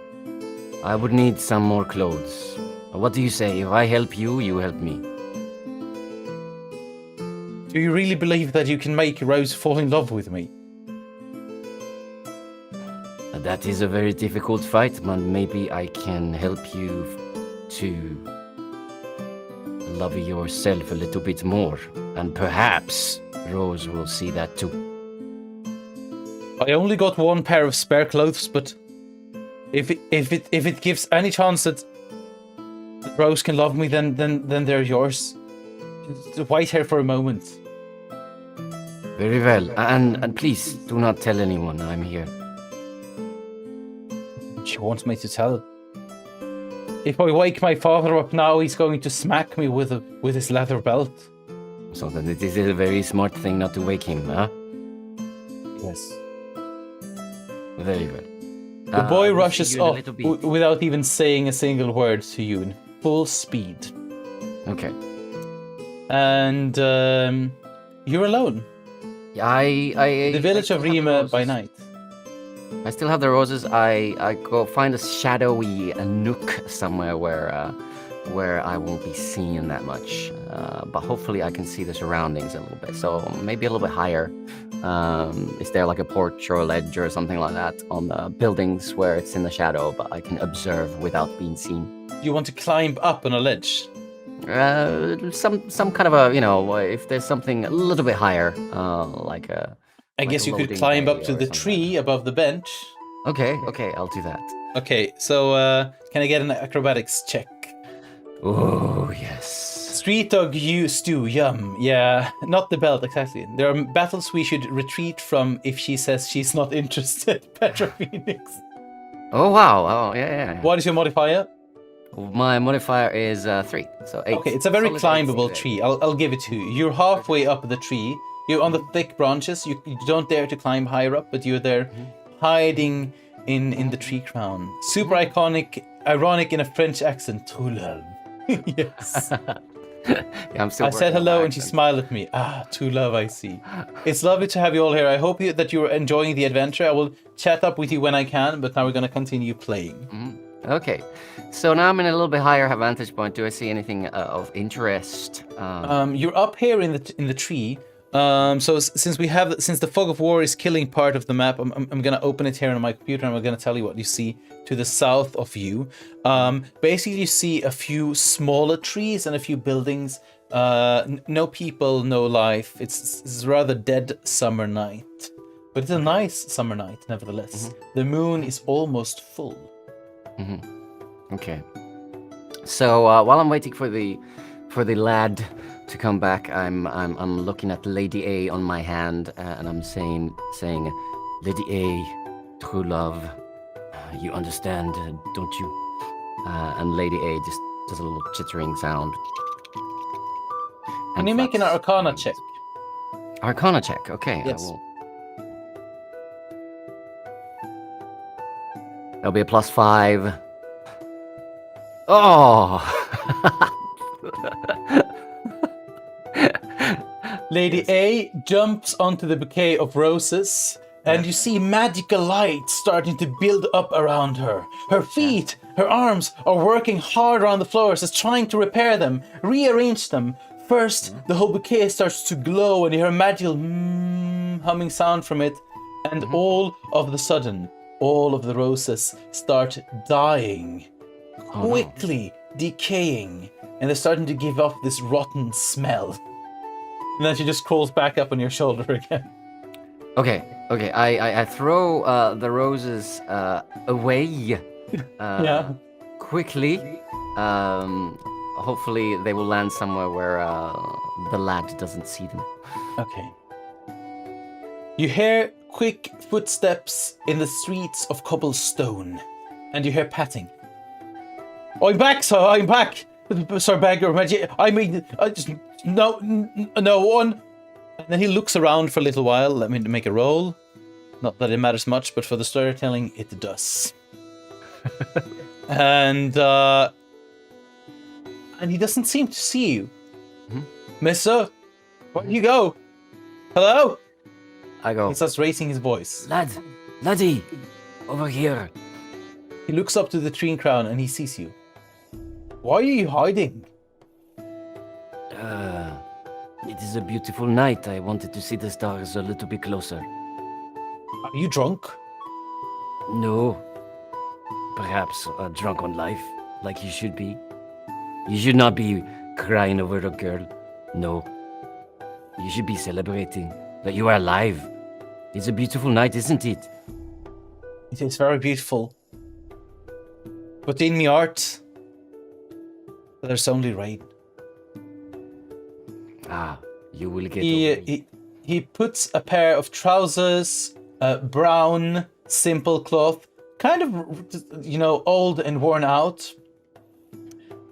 I would need some more clothes. What do you say? If I help you, you help me. Do you really believe that you can make Rose fall in love with me? That is a very difficult fight, but maybe I can help you to love yourself a little bit more. And perhaps Rose will see that too. I only got one pair of spare clothes, but if it gives any chance that Rose can love me, then they're yours. Just wait here for a moment. Very well, and please do not tell anyone I'm here. She wants me to tell. If I wake my father up now, he's going to smack me with his leather belt. So then it is a very smart thing not to wake him, huh? Yes. Very well. The boy rushes up without even saying a single word to you in full speed. Okay. And you're alone. The village of Rima by night. I still have the roses. I go find a shadowy nook somewhere where where I won't be seen that much. But hopefully I can see the surroundings a little bit. So maybe a little bit higher. Is there like a porch or a ledge or something like that on the buildings where it's in the shadow, but I can observe without being seen? You want to climb up on a ledge? Some kind of a, if there's something a little bit higher, like a... I like guess a you could loading climb bay up to or the something tree like above the bench. that. Okay, I'll do that. Okay, so can I get an acrobatics check? Oh, yes. Street dog stew, yum. Yeah, not the belt, exactly. There are battles we should retreat from if she says she's not interested, Petra Phoenix. Oh, wow. Oh, yeah. What is your modifier? My modifier is 3, so 8. Okay, it's a very Solid climbable 8. tree. I'll give it to you. You're halfway up the tree. You're on the thick branches. You don't dare to climb higher up, but you're there hiding in the tree crown. Super ironic in a French accent. True love. Yes. Yeah, I'm still I said working on hello my and she accent. smiled at me. True love, I see. It's lovely to have you all here. I hope that you're enjoying the adventure. I will chat up with you when I can, but now we're going to continue playing. Okay, so now I'm in a little bit higher vantage point. Do I see anything of interest? You're up here in the tree. So since the fog of war is killing part of the map, I'm gonna open it here on my computer and I'm gonna tell you what you see to the south of you. Basically, you see a few smaller trees and a few buildings. No people, no life. It's a rather dead summer night, but it's a nice summer night nevertheless. The moon is almost full. Okay. So while I'm waiting for the lad to come back, I'm looking at Lady A on my hand, and I'm saying, Lady A, true love, you understand, don't you? And Lady A just does a little chittering sound. Can you make an Arcana check? Arcana check. Okay. Yes. I will. That'll be a +5. Oh. Lady A jumps onto the bouquet of roses, and you see magical light starting to build up around her. Her feet, her arms are working hard around the floors, as trying to repair them, rearrange them. First, the whole bouquet starts to glow, and you hear a magical humming sound from it, and all of the sudden, all of the roses start dying, quickly decaying, and they're starting to give off this rotten smell. And then she just crawls back up on your shoulder again. Okay. I throw the roses away. Quickly. Hopefully they will land somewhere where the lad doesn't see them. Okay. You hear quick footsteps in the streets of cobblestone, and you hear patting. I'm back, sir. I'm back, Sir Beggar. I mean, I just no one. And then he looks around for a little while. Let me make a roll. Not that it matters much, but for the storytelling, it does. And he doesn't seem to see you, Mister. Where'd you go? Hello? I go, He starts raising his voice. Laddie, over here. He looks up to the tree crown and he sees you. Why are you hiding? It is a beautiful night. I wanted to see the stars a little bit closer. Are you drunk? No. Perhaps drunk on life, like you should be. You should not be crying over a girl. No. You should be celebrating that you are alive. It's a beautiful night, isn't it? It is very beautiful. But in the art, there's only rain. You will get over it. He puts a pair of trousers, brown, simple cloth, kind of, old and worn out,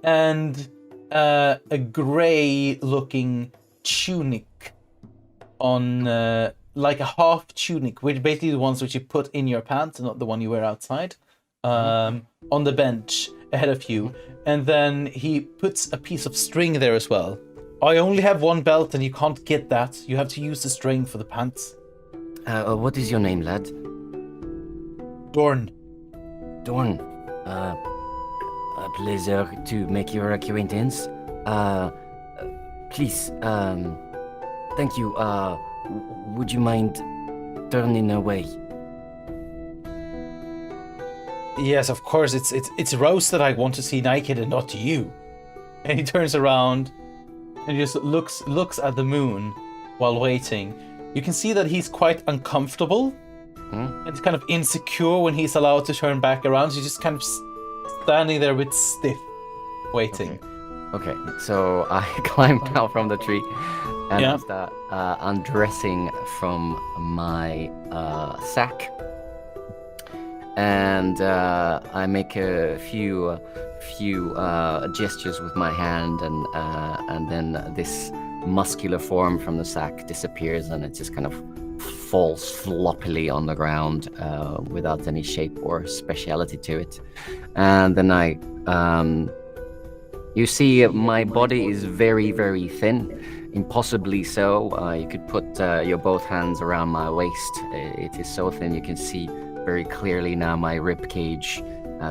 and a grey-looking tunic on, like a half tunic, which basically the ones which you put in your pants, not the one you wear outside, on the bench ahead of you. And then he puts a piece of string there as well. I only have one belt and you can't get that. You have to use the string for the pants. What is your name, lad? Dorn. Dorn. A pleasure to make your acquaintance. Please, thank you. Would you mind turning away? Yes, of course. It's Rose that I want to see naked and not you. And he turns around and just looks at the moon while waiting. You can see that he's quite uncomfortable and kind of insecure when he's allowed to turn back around. So he's just kind of standing there with stiff, waiting. Okay, so I climb down from the tree and I start undressing from my sack. And I make a few gestures with my hand, and then this muscular form from the sack disappears, and it just kind of falls floppily on the ground without any shape or speciality to it. And then you see my body is very, very thin, impossibly so. You could put your both hands around my waist. It is so thin you can see very clearly now my rib cage.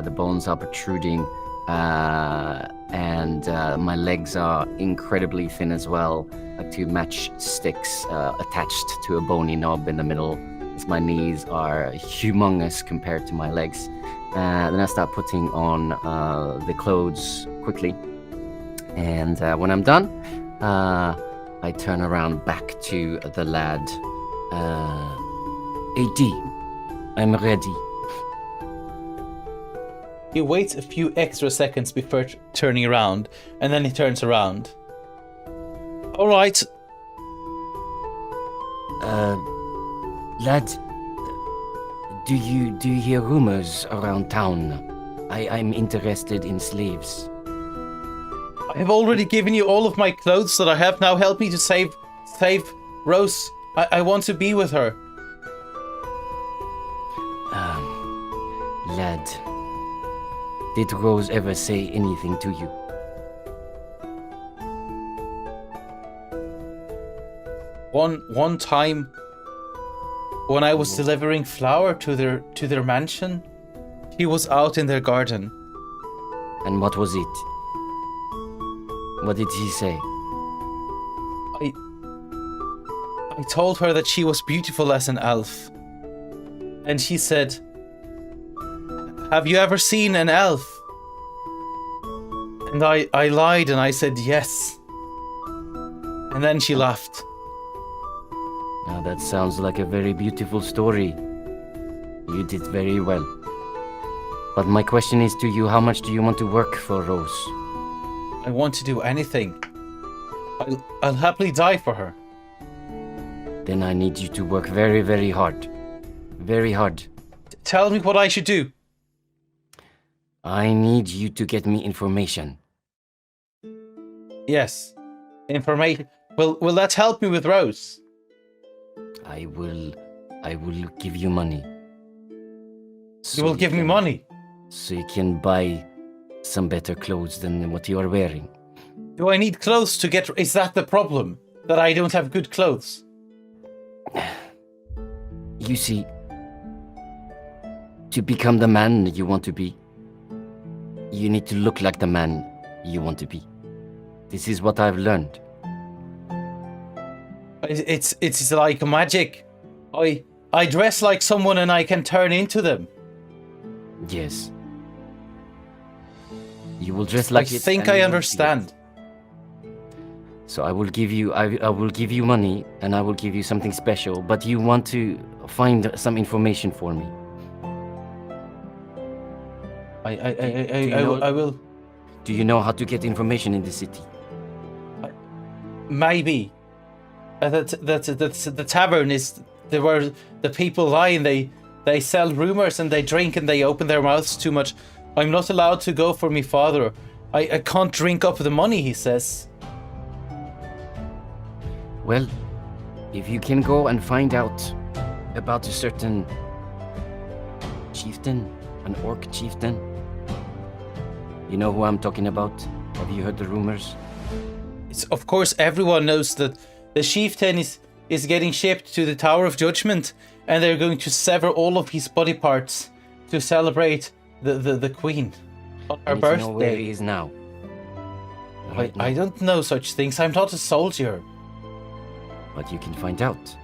The bones are protruding, and my legs are incredibly thin as well, like two matchsticks attached to a bony knob in the middle, as my knees are humongous compared to my legs. Then I start putting on the clothes quickly, and when I'm done, I turn around back to the lad. AD, I'm ready. He waits a few extra seconds before turning around, and then he turns around. All right. Lad, do you hear rumors around town? I'm interested in slaves. I have already given you all of my clothes that I have. Now help me to save Rose. I want to be with her. Lad, did Rose ever say anything to you? One time, when I was delivering flour to their mansion, he was out in their garden. And what was it? What did he say? I told her that she was beautiful as an elf. And she said, "Have you ever seen an elf?" And I lied and I said yes. And then she laughed. Now that sounds like a very beautiful story. You did very well. But my question is to you, how much do you want to work for Rose? I want to do anything. I'll happily die for her. Then I need you to work very, very hard. Very hard. Tell me what I should do. I need you to get me information. Yes. Information. Will that help me with Rose? I will give you money. You will give me money? So you can buy some better clothes than what you are wearing. Do I need clothes to get... Is that the problem? That I don't have good clothes? You see, to become the man you want to be, you need to look like the man you want to be. This is what I've learned. It's like magic. I dress like someone and I can turn into them. Yes. You will dress like I it. think I understand. So I will give you money, and I will give you something special, but you want to find some information for me. I will. Do you know how to get information in the city? Maybe. The tavern is where the people lie, and they sell rumors and they drink and they open their mouths too much. I'm not allowed to go for me father. I can't drink up the money, he says. Well, if you can go and find out about a certain chieftain, an orc chieftain. You know who I'm talking about? Have you heard the rumors? Of course, everyone knows that the chieftain is getting shipped to the Tower of Judgment, and they're going to sever all of his body parts to celebrate the queen. On her I need to know where birthday. he is now. I don't know such things. I'm not a soldier. But you can find out.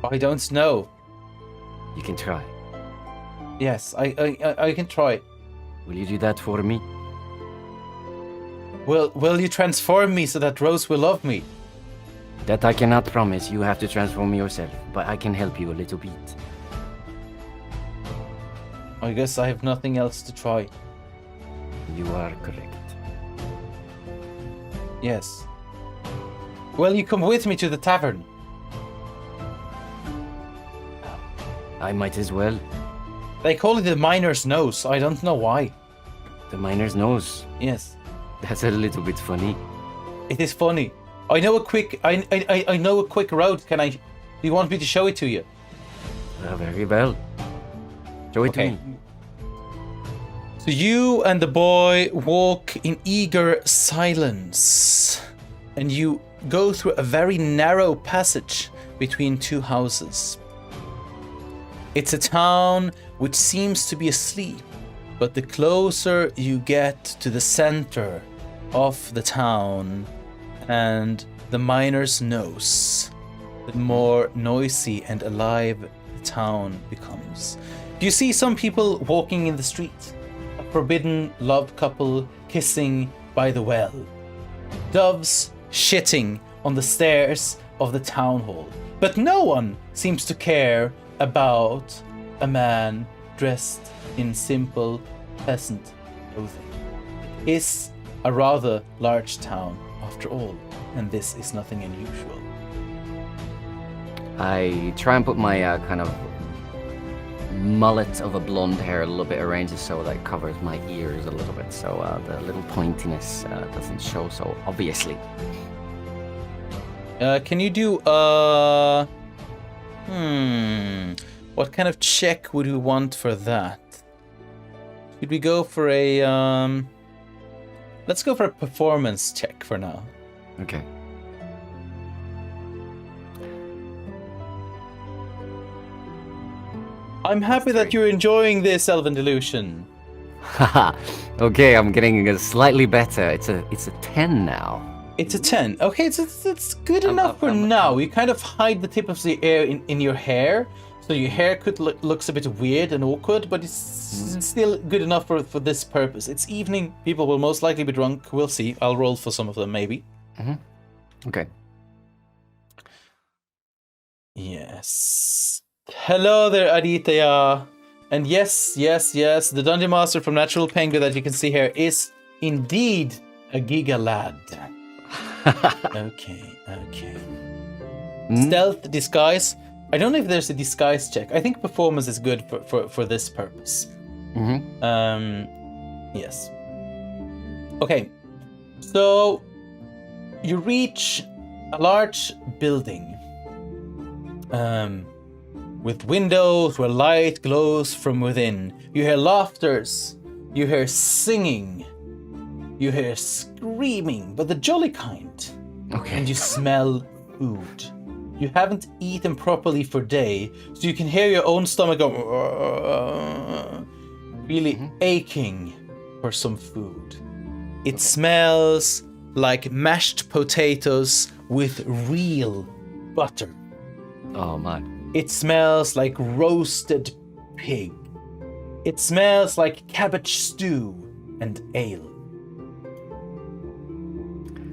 I don't know. You can try. Yes, I can try. Will you do that for me? Will you transform me so that Rose will love me? That I cannot promise. You have to transform yourself. But I can help you a little bit. I guess I have nothing else to try. You are correct. Yes. Will you come with me to the tavern? I might as well. They call it the miner's nose. I don't know why. The miner's nose. Yes. That's a little bit funny. It is funny. I know a quick I know a quick route. Do you want me to show it to you? Very well. Show it to me. So you and the boy walk in eager silence, and you go through a very narrow passage between two houses. It's a town which seems to be asleep, but the closer you get to the center of the town and the miner's nose, the more noisy and alive the town becomes. You see some people walking in the street, a forbidden love couple kissing by the well, doves shitting on the stairs of the town hall, but no one seems to care about a man dressed in simple peasant clothing. It is a rather large town after all, and this is nothing unusual. I try and put my kind of mullet of a blonde hair a little bit arranged so that it covers my ears a little bit, so the little pointiness doesn't show so obviously. Can you do what kind of check would we want for that? Should we go for a let's go for a performance check for now. Okay. I'm happy that you're enjoying this, Elven Delusion. Haha. Okay, I'm getting a slightly better. It's a 10 now. It's a 10. Okay, it's good enough for now. You kind of hide the tip of the air in your hair, so your hair could looks a bit weird and awkward, but it's still good enough for this purpose. It's evening. People will most likely be drunk. We'll see. I'll roll for some of them, maybe. Okay. Yes. Hello there, Aditya. And yes, the Dungeon Master from Natural Penguin that you can see here is indeed a Giga Lad. Okay. Stealth, disguise. I don't know if there's a disguise check. I think performance is good for this purpose. Yes. Okay. So you reach a large building. With windows where light glows from within. You hear laughters, you hear singing, you hear screaming, but the jolly kind. Okay. And you smell food. You haven't eaten properly for days, so you can hear your own stomach go, really aching for some food. It smells like mashed potatoes with real butter. Oh my. It smells like roasted pig. It smells like cabbage stew and ale.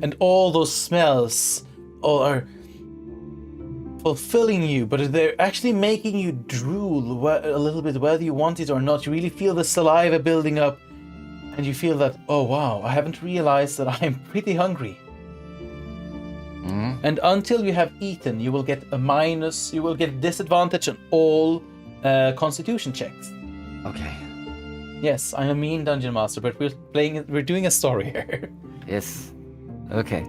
And all those smells are fulfilling you, but they're actually making you drool a little bit, whether you want it or not. You really feel the saliva building up, and you feel that, oh wow, I haven't realized that I'm pretty hungry. And until you have eaten, you will get disadvantage on all constitution checks. Okay. Yes, I'm a mean dungeon master, but we're doing a story here. Yes. Okay.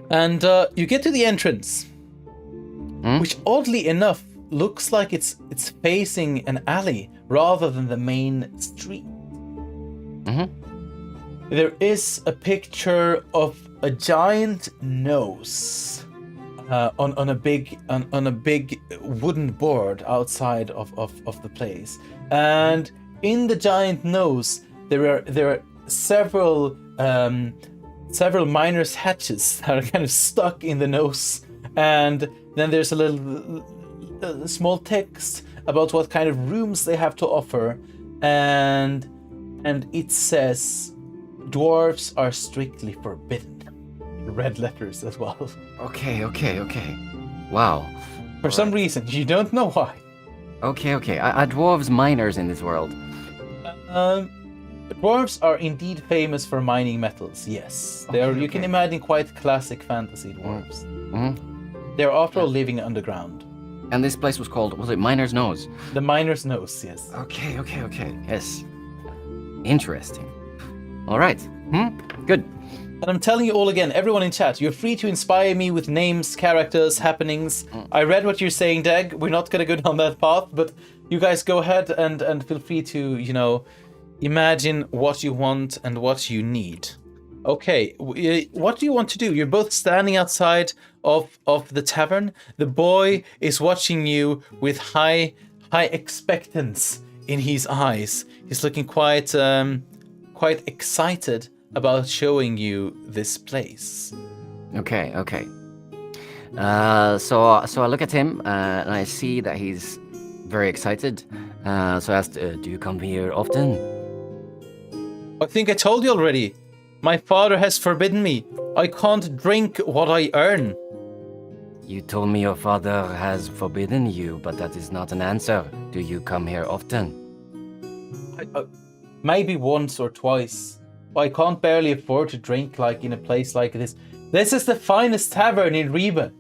And you get to the entrance, which oddly enough looks like it's facing an alley rather than the main street. There is a picture of a giant nose on a big wooden board outside of the place, and in the giant nose, there are several miner's hatches that are kind of stuck in the nose, and then there's a little small text about what kind of rooms they have to offer, and it says dwarves are strictly forbidden. Red letters as well. Okay. Wow. For some reason, you don't know why. Okay. Are dwarves miners in this world? Dwarves are indeed famous for mining metals, yes. They are, you can imagine, quite classic fantasy dwarves. They're after all living underground. And this place was it Miner's Nose? The Miner's Nose, yes. Okay. Yes. Interesting. All right. Good. And I'm telling you all again, everyone in chat, you're free to inspire me with names, characters, happenings. I read what you're saying, Dag. We're not going to go down that path, but you guys go ahead and feel free to, imagine what you want and what you need. Okay, what do you want to do? You're both standing outside of the tavern. The boy is watching you with high expectance in his eyes. He's looking quite excited about showing you this place. Okay. So I look at him and I see that he's very excited. So I asked, do you come here often? I think I told you already. My father has forbidden me. I can't drink what I earn. You told me your father has forbidden you, but that is not an answer. Do you come here often? Maybe once or twice. I can't barely afford to drink like in a place like this. This is the finest tavern in Reba.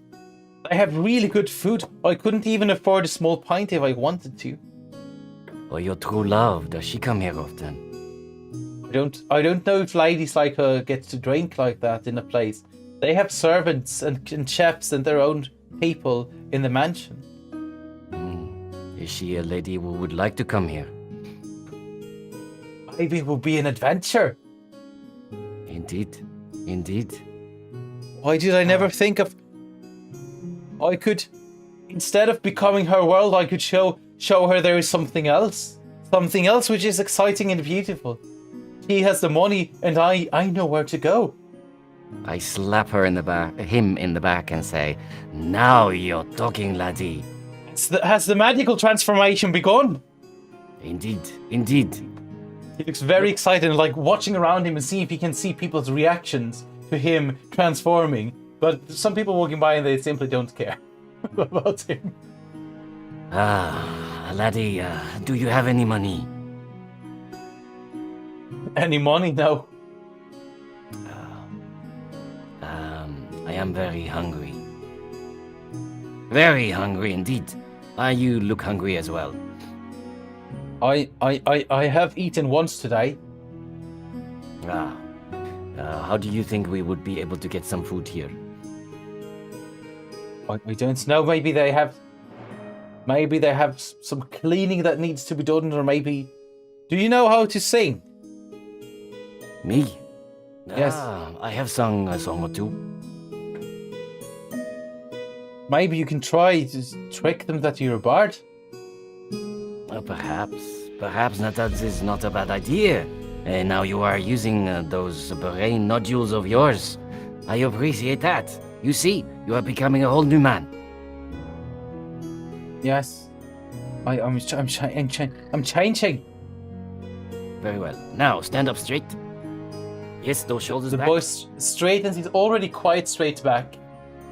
They have really good food. I couldn't even afford a small pint if I wanted to. Or your true love, does she come here often? I don't know if ladies like her get to drink like that in a place. They have servants and chefs and their own people in the mansion. Is she a lady who would like to come here? Maybe it will be an adventure. Indeed. Why did I never think of... I could, instead of becoming her world, I could show her there is something else. Something else which is exciting and beautiful. He has the money and I know where to go. I slap him in the back and say, now you're talking, laddie. Has the magical transformation begun? Indeed. He looks very excited and like watching around him and seeing if he can see people's reactions to him transforming. But some people walking by and they simply don't care about him. Laddie, do you have any money? Any money? No. I am very hungry. Very hungry indeed. You look hungry as well. I have eaten once today. How do you think we would be able to get some food here? I don't know. Maybe they have some cleaning that needs to be done, or maybe. Do you know how to sing? Me? Yes. I have sung a song or two. Maybe you can try to trick them that you're a bard. Perhaps that is not a bad idea. And now you are using those brain nodules of yours. I appreciate that. You see, you are becoming a whole new man. Yes, I'm changing. Very well. Now stand up straight. Yes, those shoulders The back. boy straightens. He's already quite straight back,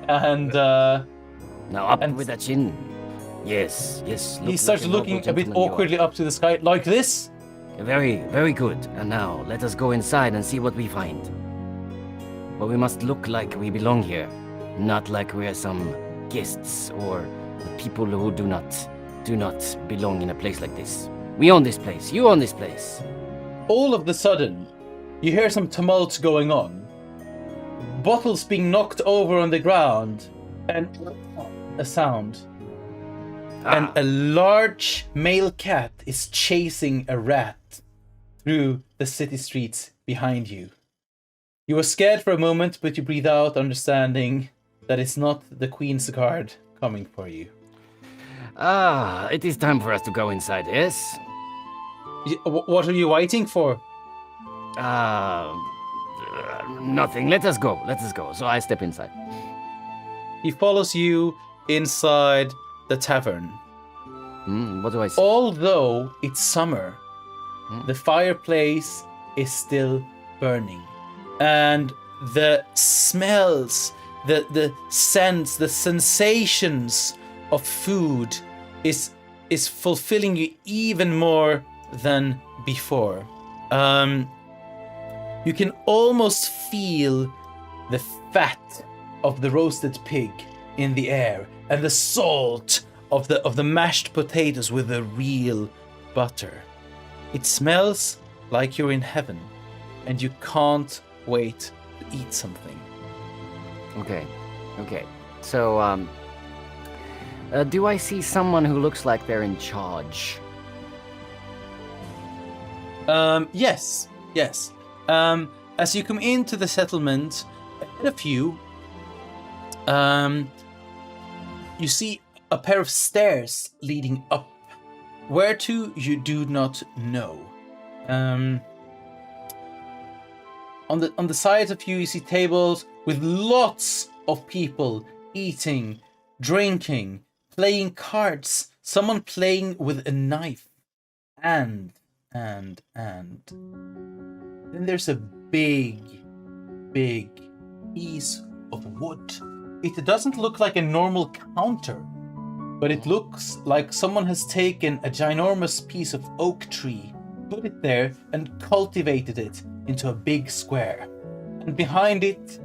and now up and with that chin. Yes. he starts looking a bit awkwardly up to the sky, like this. Very, very good. And now let us go inside and see what we find. But we must look like we belong here, not like we are some guests or people who do not belong in a place like this. We own this place. You own this place. All of the sudden, you hear some tumult going on. Bottles being knocked over on the ground, and a sound. And a large male cat is chasing a rat through the city streets behind you. You are scared for a moment, but you breathe out, understanding that it's not the Queen's Guard coming for you. It is time for us to go inside, yes? What are you waiting for? Nothing. Let us go. Let us go. So I step inside. He follows you inside the tavern. What do I see? Although it's summer, the fireplace is still burning. And the smells, the scents, the sensations of food is fulfilling you even more than before. You can almost feel the fat of the roasted pig in the air and the salt of the mashed potatoes with the real butter. It smells like you're in heaven, and you can't wait to eat something. Okay. So, do I see someone who looks like they're in charge? Yes. As you come into the settlement, ahead of you, you see a pair of stairs leading up. Where to, you do not know. On the sides of you see tables with lots of people eating, drinking, playing cards, someone playing with a knife, and then there's a big piece of wood. It doesn't look like a normal counter, but it looks like someone has taken a ginormous piece of oak tree, put it there, and cultivated it into a big square. And behind it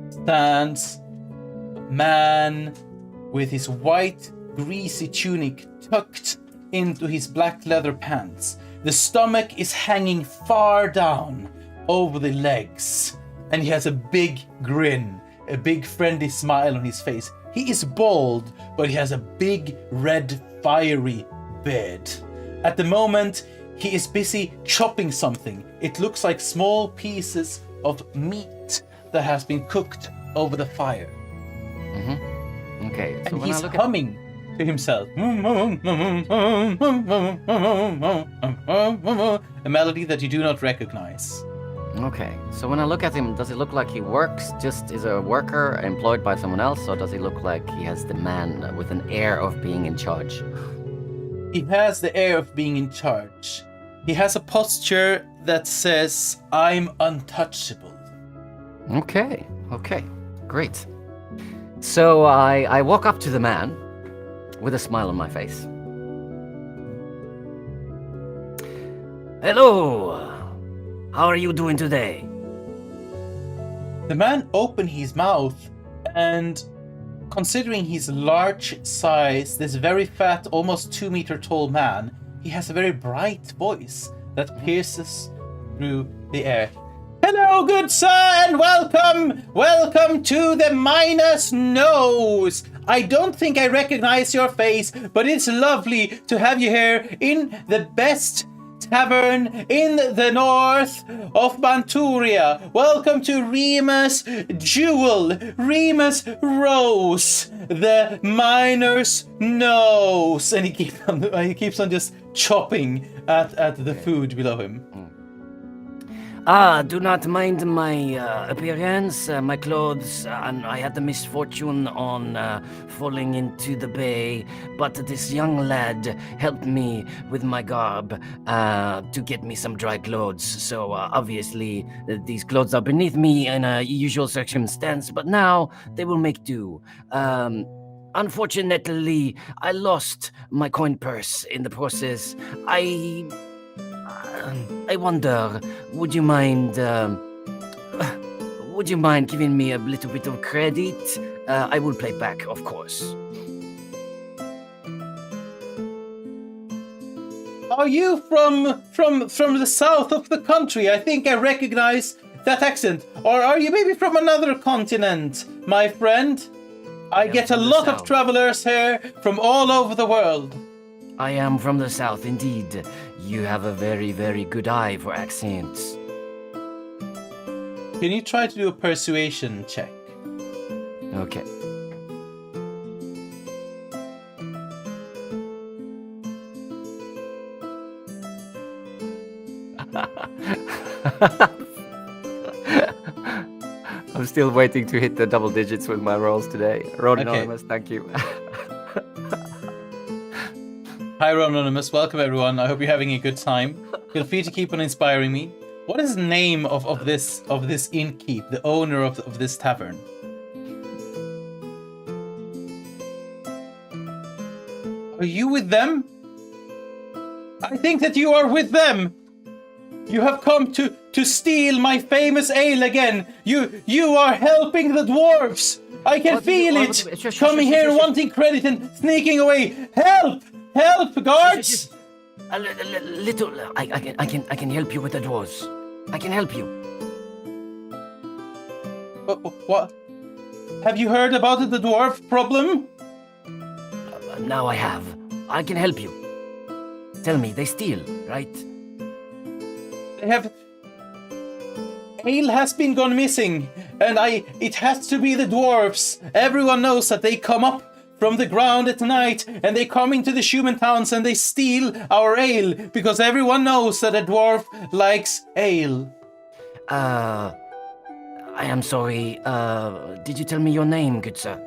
stands a man with his white, greasy tunic tucked into his black leather pants. The stomach is hanging far down over the legs, and he has a big grin, a big friendly smile on his face. He is bald, but he has a big red fiery beard. At the moment, he is busy chopping something. It looks like small pieces of meat that has been cooked over the fire. Okay. So And when he's I look humming to himself. A melody that you do not recognize. Okay, so when I look at him, does it look like he works, just is a worker employed by someone else, or does he look like he has the man with an air of being in charge? He has the air of being in charge. He has a posture that says, I'm untouchable. Okay, great. So I walk up to the man with a smile on my face. Hello! How are you doing today? The man opened his mouth, and considering his large size, this very fat, almost 2-meter tall man, he has a very bright voice that pierces through the air. Hello, good sir, and welcome to the Miner's Nose. I don't think I recognize your face, but it's lovely to have you here in the best tavern in the north of Banturia. Welcome to Remus Jewel, Remus Rose, the Miner's Nose. And he keeps on just chopping at the food below him. Do not mind my appearance, my clothes, and I had the misfortune on falling into the bay, but this young lad helped me with my garb to get me some dry clothes. So obviously these clothes are beneath me in a usual circumstance, but now they will make do. Unfortunately, I lost my coin purse in the process. I wonder, would you mind giving me a little bit of credit? I will pay back, of course. Are you from the south of the country? I think I recognize that accent. Or are you maybe from another continent, my friend? I get a lot of travelers here from all over the world. I am from the south, indeed. You have a very, very good eye for accents. Can you try to do a persuasion check? Okay. I'm still waiting to hit the double digits with my rolls today. Road Anonymous, thank you. Hi, Anonymous. Welcome, everyone. I hope you're having a good time. Feel free to keep on inspiring me. What is the name of this innkeep, the owner of this tavern? Are you with them? I think that you are with them. You have come to steal my famous ale again. You are helping the dwarves. I can feel it. Coming here wanting credit and sneaking away. Help! Help, guards! A little. I can help you with the dwarves. I can help you. What? Have you heard about the dwarf problem? Now I have. I can help you. Tell me, they steal, right? They have... Ale has been gone missing, and it has to be the dwarves. Everyone knows that they come up from the ground at night, and they come into the human towns and they steal our ale, because everyone knows that a dwarf likes ale. I am sorry. Did you tell me your name, good sir?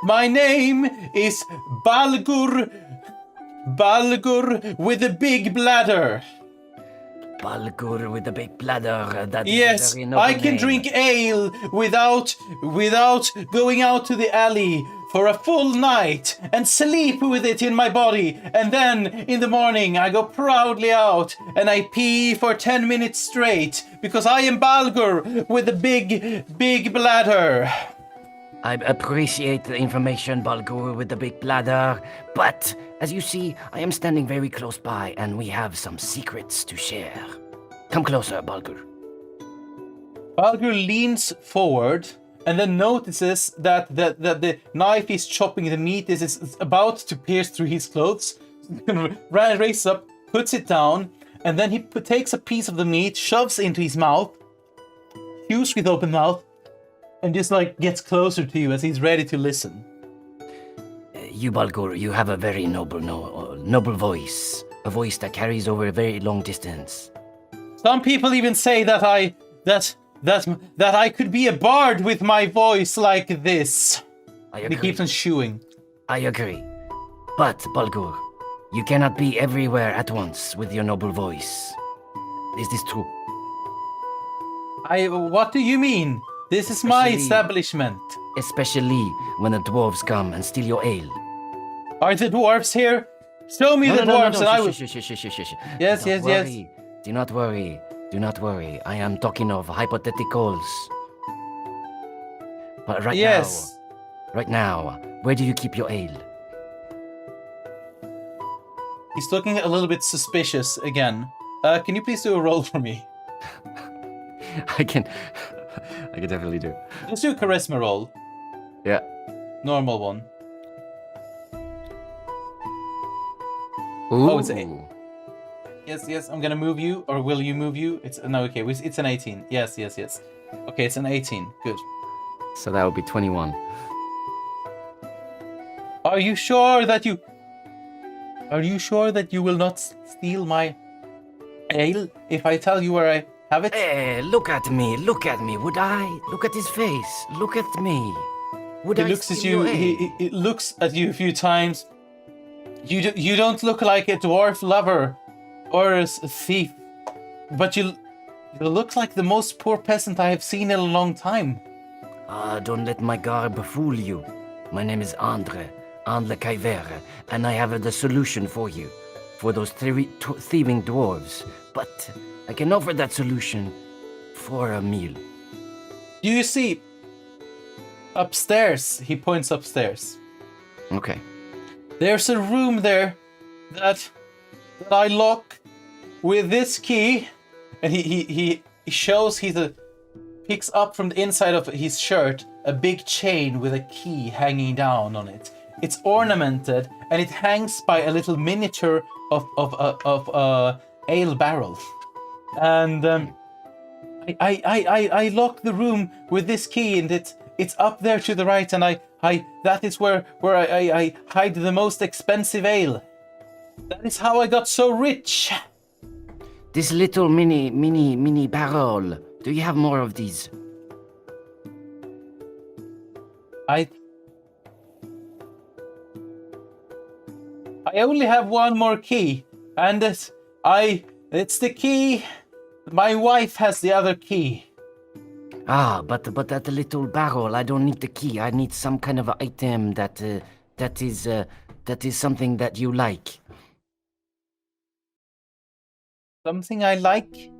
My name is Balgur with a big bladder. Balgur with the big bladder. That is yes, a very noble I can name. drink ale without going out to the alley for a full night and sleep with it in my body. And then in the morning I go proudly out and I pee for 10 minutes straight because I am Balgur with a big bladder. I appreciate the information, Balgur with the big bladder, but as you see, I am standing very close by and we have some secrets to share. Come closer, Balgur. Balgur leans forward and then notices that the knife he's chopping the meat is about to pierce through his clothes. Raises up, puts it down, and then he takes a piece of the meat, shoves into his mouth, chews with open mouth, and just gets closer to you as he's ready to listen. You, Balgur, you have a very noble voice. A voice that carries over a very long distance. Some people even say that I could be a bard with my voice like this. I agree. He keeps on chewing. I agree. But, Balgur, you cannot be everywhere at once with your noble voice. Is this true? What do you mean? This is my establishment. Especially when the dwarves come and steal your ale. Are the dwarves here? Show me the dwarves and I will... Yes. Do not worry. Do not worry. I am talking of hypotheticals. But right now, where do you keep your ale? He's looking a little bit suspicious again. Can you please do a roll for me? I can definitely do. Just do a charisma roll. Yeah. Normal one. Ooh. Oh, it's 8. Yes, I'm gonna move you, or will you move you? It's an 18. Yes. Okay, it's an 18. Good. So that would be 21. Are you sure that you will not steal my ale if I tell you where I have it? Hey, look at me. Would I? Look at his face. Look at me. Would He I looks at steal you. your ale? He looks at you a few times. You don't look like a dwarf lover or a thief, but you look like the most poor peasant I have seen in a long time. Don't let my garb fool you. My name is Hāndre Kaivere, and I have the solution for you, for those thieving dwarves. But I can offer that solution for a meal. Do you see? Upstairs, he points upstairs. Okay. There's a room there that I lock with this key, and he shows picks up from the inside of his shirt a big chain with a key hanging down on it. It's ornamented and it hangs by a little miniature of ale barrel. And I lock the room with this key, and it's up there to the right, and that is where I hide the most expensive ale. That is how I got so rich. This little mini barrel. Do you have more of these? I only have one more key, and it's the key. My wife has the other key. Ah, but that little barrel, I don't need the key. I need some kind of item that is something that you like. Something I like?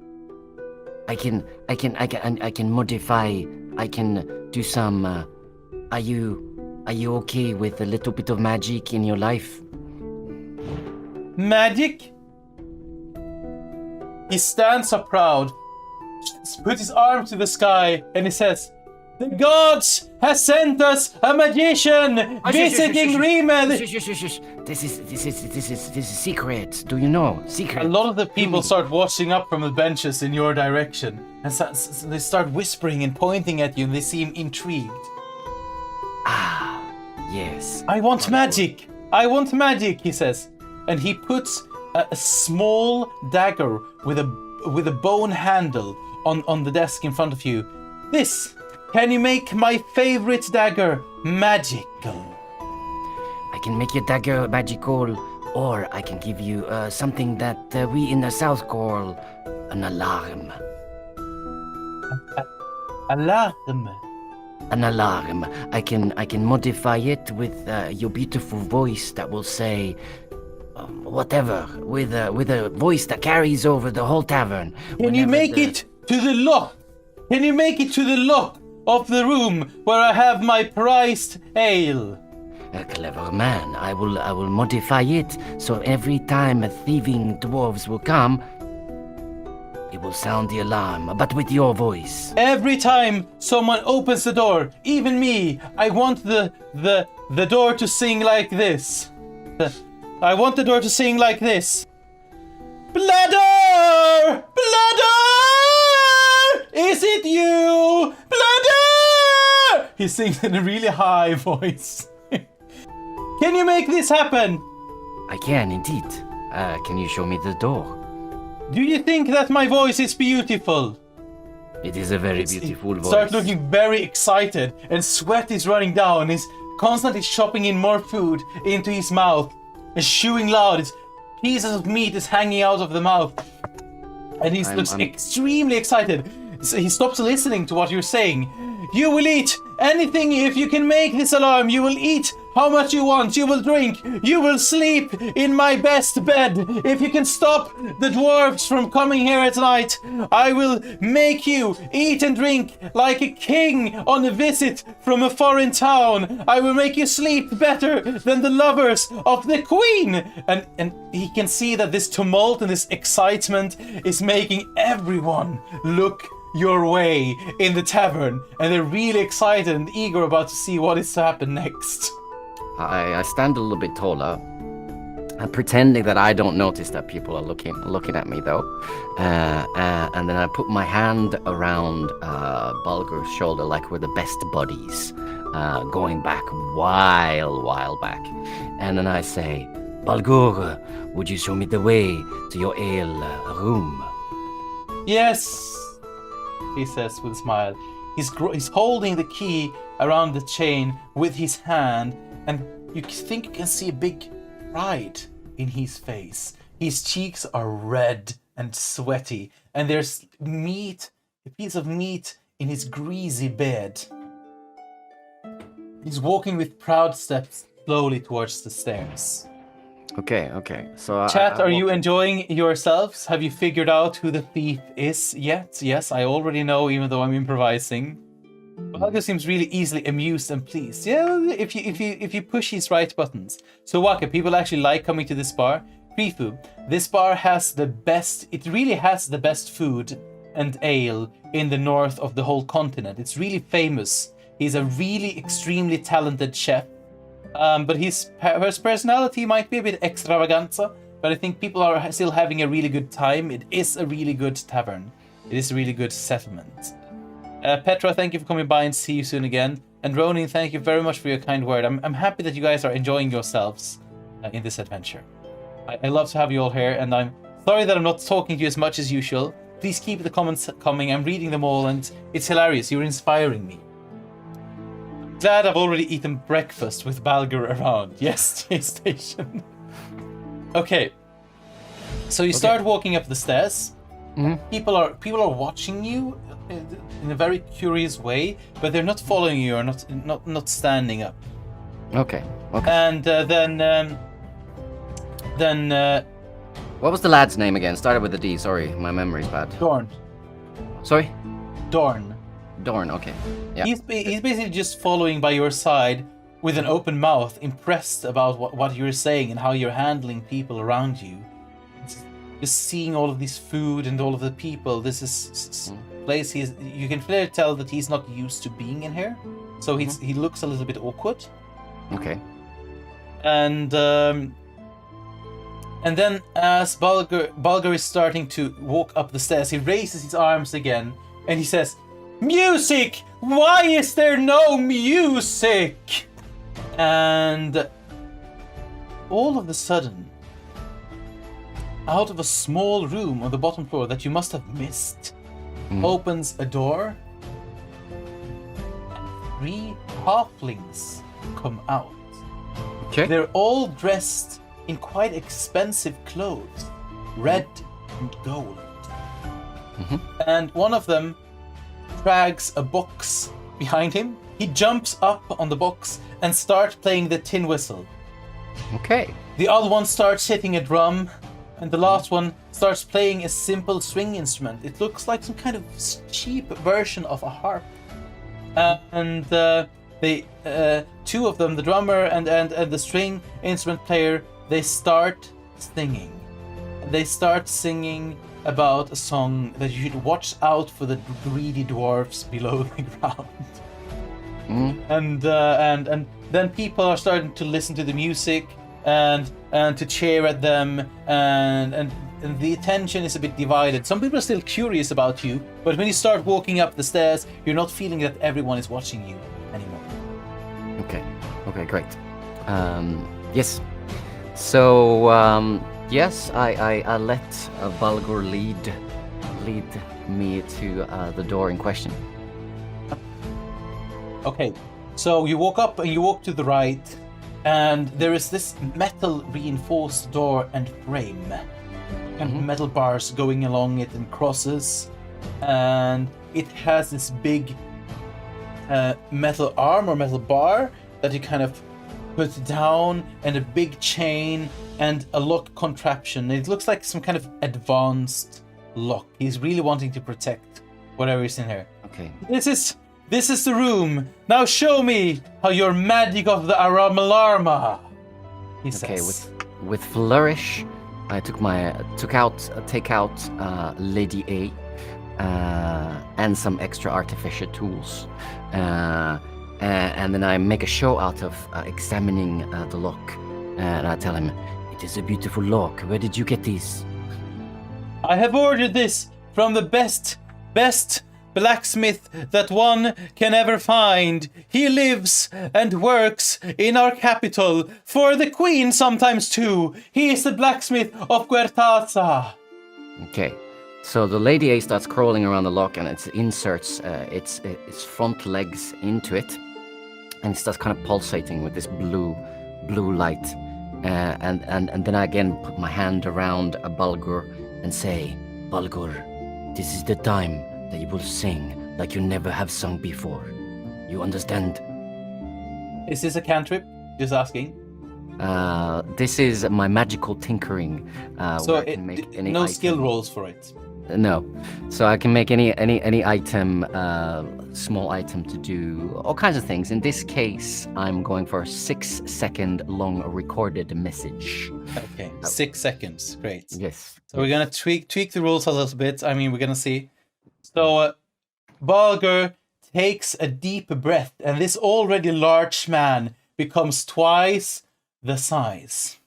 I can modify. I can do some. Are you okay with a little bit of magic in your life? Magic? He stands up proud, puts his arm to the sky, and he says, "The gods has sent us a magician visiting Remed." This is secret. Do you know? Secret. A lot of the people start washing up from the benches in your direction, and so they start whispering and pointing at you, and they seem intrigued. Ah, yes. I want magic. I want magic, he says, and he puts a small dagger with a bone handle on the desk in front of you. This. Can you make my favorite dagger magical? I can make your dagger magical, or I can give you something that we in the South call an alarm. Alarm. An alarm. I can modify it with your beautiful voice that will say whatever, with a voice that carries over the whole tavern. Can you make it to the lock? Can you make it to the lock of the room where I have my prized ale? A clever man. I will modify it so every time thieving dwarves will come, it will sound the alarm, but with your voice. Every time someone opens the door, even me, I want the door to sing like this. I want the door to sing like this. Bladder! Bladder! Is it you? Bladder! He sings in a really high voice. Can you make this happen? I can indeed. Can you show me the door? Do you think that my voice is beautiful? It is a very beautiful voice. Start looking very excited, and sweat is running down. He's constantly chopping in more food into his mouth and chewing loud. His pieces of meat is hanging out of the mouth, and he looks extremely excited. So he stops listening to what you're saying. You will eat anything if you can make this alarm. You will eat how much you want. You will drink. You will sleep in my best bed. If you can stop the dwarves from coming here at night, I will make you eat and drink like a king on a visit from a foreign town. I will make you sleep better than the lovers of the queen. And he can see that this tumult and this excitement is making everyone look your way in the tavern, and they're really excited and eager about to see what is to happen next. I stand a little bit taller. I'm pretending that I don't notice that people are looking at me though, and then I put my hand around Bulgur's shoulder like we're the best buddies, going back while back, and then I say, Bulgur, would you show me the way to your ale room? Yes, he says with a smile. He's holding the key around the chain with his hand, and you think you can see a big pride in his face. His cheeks are red and sweaty, and there's a piece of meat in his greasy bed. He's walking with proud steps slowly towards the stairs. Okay. So Chat, are you enjoying yourselves? Have you figured out who the thief is yet? Yes, I already know, even though I'm improvising. Waka seems really easily amused and pleased. Yeah, if you push his right buttons. So Waka, people actually like coming to this bar. Prifu, this bar has the best. It really has the best food and ale in the north of the whole continent. It's really famous. He's a really extremely talented chef. But his personality might be a bit extravaganza, but I think people are still having a really good time. It is a really good tavern. It is a really good settlement. Petra, thank you for coming by, and see you soon again. And Ronin, thank you very much for your kind word. I'm happy that you guys are enjoying yourselves in this adventure. I love to have you all here, and I'm Sorry that I'm not talking to you as much as usual. Please keep the comments coming. I'm reading them all, and it's hilarious. You're inspiring me. Glad I've already eaten breakfast with Balgur around. Yes, station. Okay. So you start walking up the stairs. People are watching you in a very curious way, but they're not following you or not standing up. Okay. And then What was the lad's name again? Started with a D. Sorry, my memory's bad. Dorn. Sorry? Dorn. Dorn. Okay. Yeah. He's basically just following by your side with an open mouth, impressed about what you're saying and how you're handling people around you. Just seeing all of this food and all of the people. This is place you can clearly tell that he's not used to being in here, so he looks a little bit awkward. Okay. And then as Balgur is starting to walk up the stairs, he raises his arms again and he says, "Music! Why is there no music?" And all of a sudden, out of a small room on the bottom floor that you must have missed, opens a door. 3 halflings come out. Okay. They're all dressed in quite expensive clothes, red and gold. And one of them drags a box behind him. He jumps up on the box and starts playing the tin whistle. Okay. The other one starts hitting a drum, and the last one starts playing a simple string instrument. It looks like some kind of cheap version of a harp. And they, two of them, the drummer and the string instrument player, they start singing. They start singing about a song that you should watch out for the greedy dwarfs below the ground. And then people are starting to listen to the music and to cheer at them, and the attention is a bit divided. Some people are still curious about you, but when you start walking up the stairs, you're not feeling that everyone is watching you anymore. Okay, great. Yes. So, yes, I let Balgur lead me to the door in question. Okay. So you walk up and you walk to the right, and there is this metal reinforced door and frame. And metal bars going along it and crosses. And it has this big metal arm or metal bar that you kind of put down, and a big chain and a lock contraption. It looks like some kind of advanced lock. He's really wanting to protect whatever is in here. Okay. This is the room. Now show me how your magic of the Aramalarma. He says. Okay, with flourish, I take out Lady A and some extra artificial tools, and then I make a show out of examining the lock, and I tell him, "It is a beautiful lock. Where did you get these?" I have ordered this from the best blacksmith that one can ever find. He lives and works in our capital, for the queen sometimes too. He is the blacksmith of Guertaza. Okay, so the Lady A starts crawling around the lock, and it inserts its front legs into it, and it starts kind of pulsating with this blue light. And then I again put my hand around a Balgur and say, "Balgur, this is the time that you will sing like you never have sung before. You understand?" Is this a cantrip? Just asking. This is my magical tinkering. So where I can make any no item. skill rolls for it. No, so I can make any item, small item, to do all kinds of things. In this case, I'm going for a 6-second long recorded message. Okay, 6 seconds. Great. Yes. So we're gonna tweak the rules a little bit. I mean, we're gonna see. So Balgur takes a deep breath, and this already large man becomes twice the size.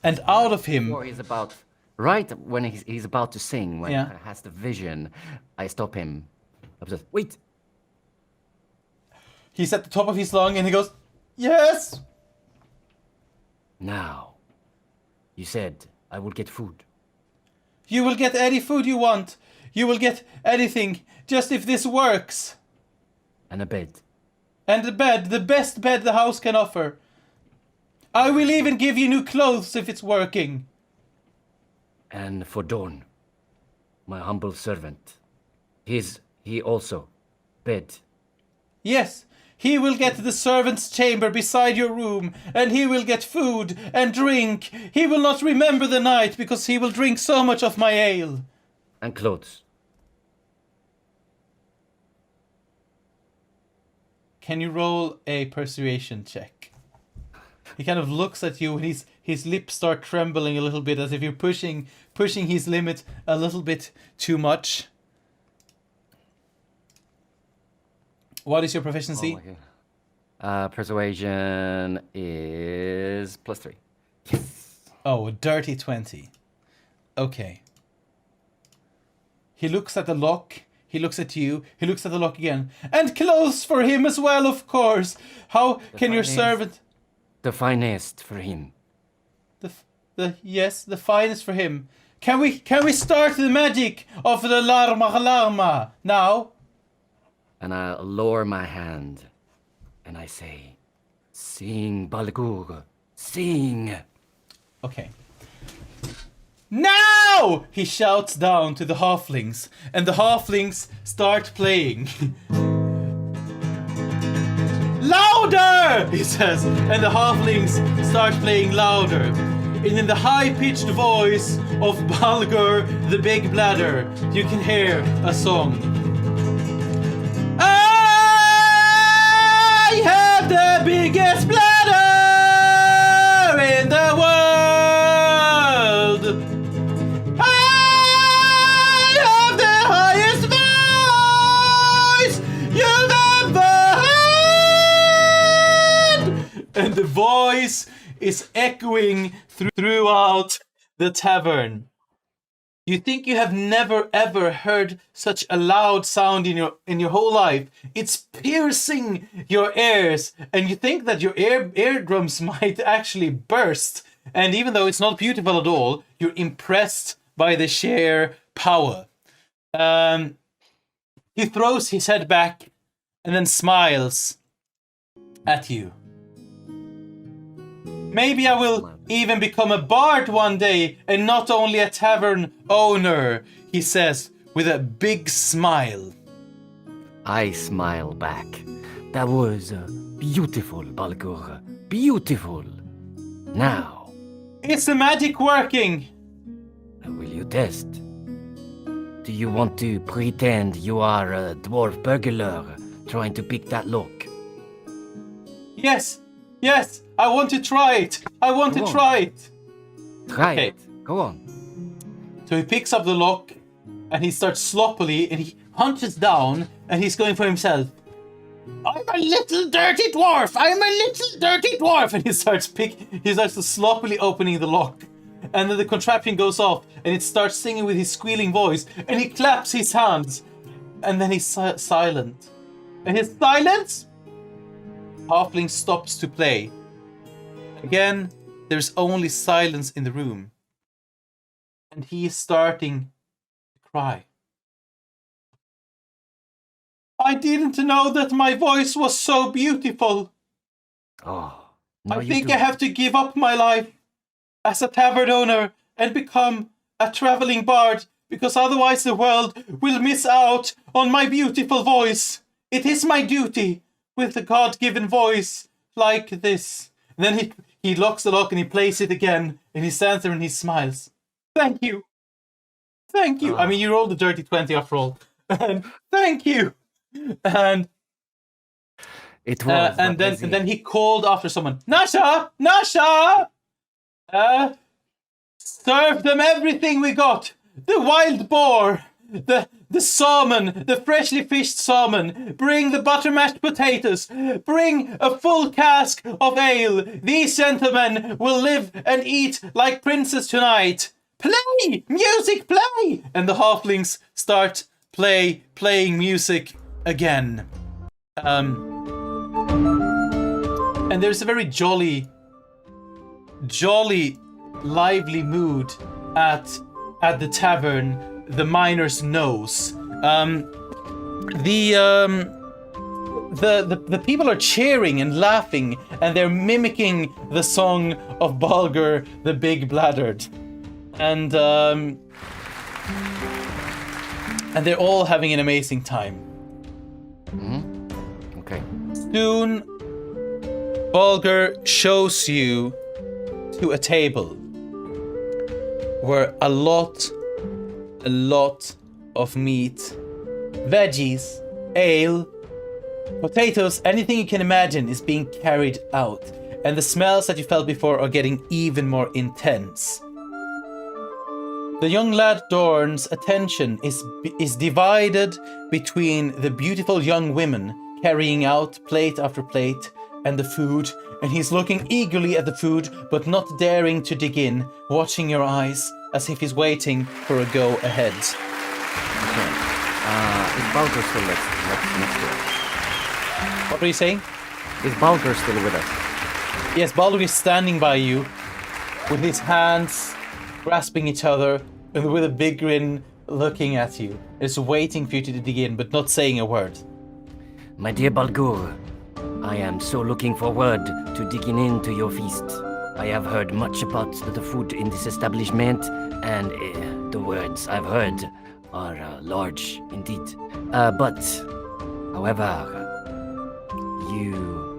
And out of him... Before he's about... Right when he's about to sing, when he has the vision, I stop him. I just, wait! He's at the top of his lung, and he goes, "Yes!" Now, you said I will get food. You will get any food you want. You will get anything, just if this works. And a bed. And a bed, the best bed the house can offer. I will even give you new clothes if it's working. And for Dorn, my humble servant. He also bed. Yes, he will get the servant's chamber beside your room, and he will get food and drink. He will not remember the night, because he will drink so much of my ale. And clothes. Can you roll a persuasion check? He kind of looks at you, and his lips start trembling a little bit, as if you're pushing his limit a little bit too much. What is your proficiency? Persuasion is +3. Yes. Oh, a dirty 20. Okay. He looks at the lock. He looks at you. He looks at the lock again. And clothes for him as well, of course. How can your servant... The finest for him. Yes, the finest for him. Can we start the magic of the larma now? And I lower my hand, and I say, "Sing, Balgur, sing." Okay. Now! He shouts down to the halflings, and the halflings start playing. Louder! He says, and the halflings start playing louder. And in the high-pitched voice of Balgur the Big Bladder, you can hear a song. I have the biggest bladder in the world. I have the highest voice you've ever heard. And the voice is echoing throughout the tavern. You think you have never ever heard such a loud sound in your whole life. It's piercing your ears, and you think that your eardrums might actually burst. And even though it's not beautiful at all, you're impressed by the sheer power. He throws his head back and then smiles at you. Maybe I will even become a bard one day, and not only a tavern owner, he says with a big smile. I smile back. That was beautiful, Balgur. Beautiful. Now. Is the magic working? Will you test? Do you want to pretend you are a dwarf burglar trying to pick that lock? Yes, I want to try it. Try it. Try it. Go on. So he picks up the lock, and he starts sloppily, and he hunches down, and he's going for himself. I'm a little dirty dwarf. And he starts sloppily opening the lock. And then the contraption goes off, and it starts singing with his squealing voice, and he claps his hands. And then he's silent. And his silence, halfling stops to play. Again, there's only silence in the room. And he is starting to cry. I didn't know that my voice was so beautiful. Oh, I think I have to give up my life as a tavern owner and become a traveling bard, because otherwise the world will miss out on my beautiful voice. It is my duty with a God-given voice like this. And then he locks the lock and he plays it again, and he stands there and he smiles. Thank you. Oh. I mean, you rolled a dirty 20 after all. And thank you. And it was. And then he called after someone. Nasha! Serve them everything we got. The wild boar, the salmon, the freshly fished salmon. Bring the butter mashed potatoes. Bring a full cask of ale. These gentlemen will live and eat like princes tonight. Play! Music, play! And the halflings start playing music again. And there's a very jolly, lively mood at at the tavern, the miners knows. The people are cheering and laughing, and they're mimicking the song of Balger the Big Bladdered, and they're all having an amazing time. Okay. Soon, Balger shows you to a table where a lot of meat, veggies, ale, potatoes, anything you can imagine is being carried out, and the smells that you felt before are getting even more intense. The young lad Dorn's attention is divided between the beautiful young women carrying out plate after plate and the food, and he's looking eagerly at the food but not daring to dig in, watching your eyes as if he's waiting for a go ahead. Okay. Is Balger still next to us? What were you saying? Is Balger still with us? Yes, Baldur is standing by you with his hands grasping each other and with a big grin looking at you. Is waiting for you to dig in but not saying a word. My dear Balgur, I am so looking forward to digging into your feast. I have heard much about the food in this establishment, and the words I've heard are large indeed. But, however, you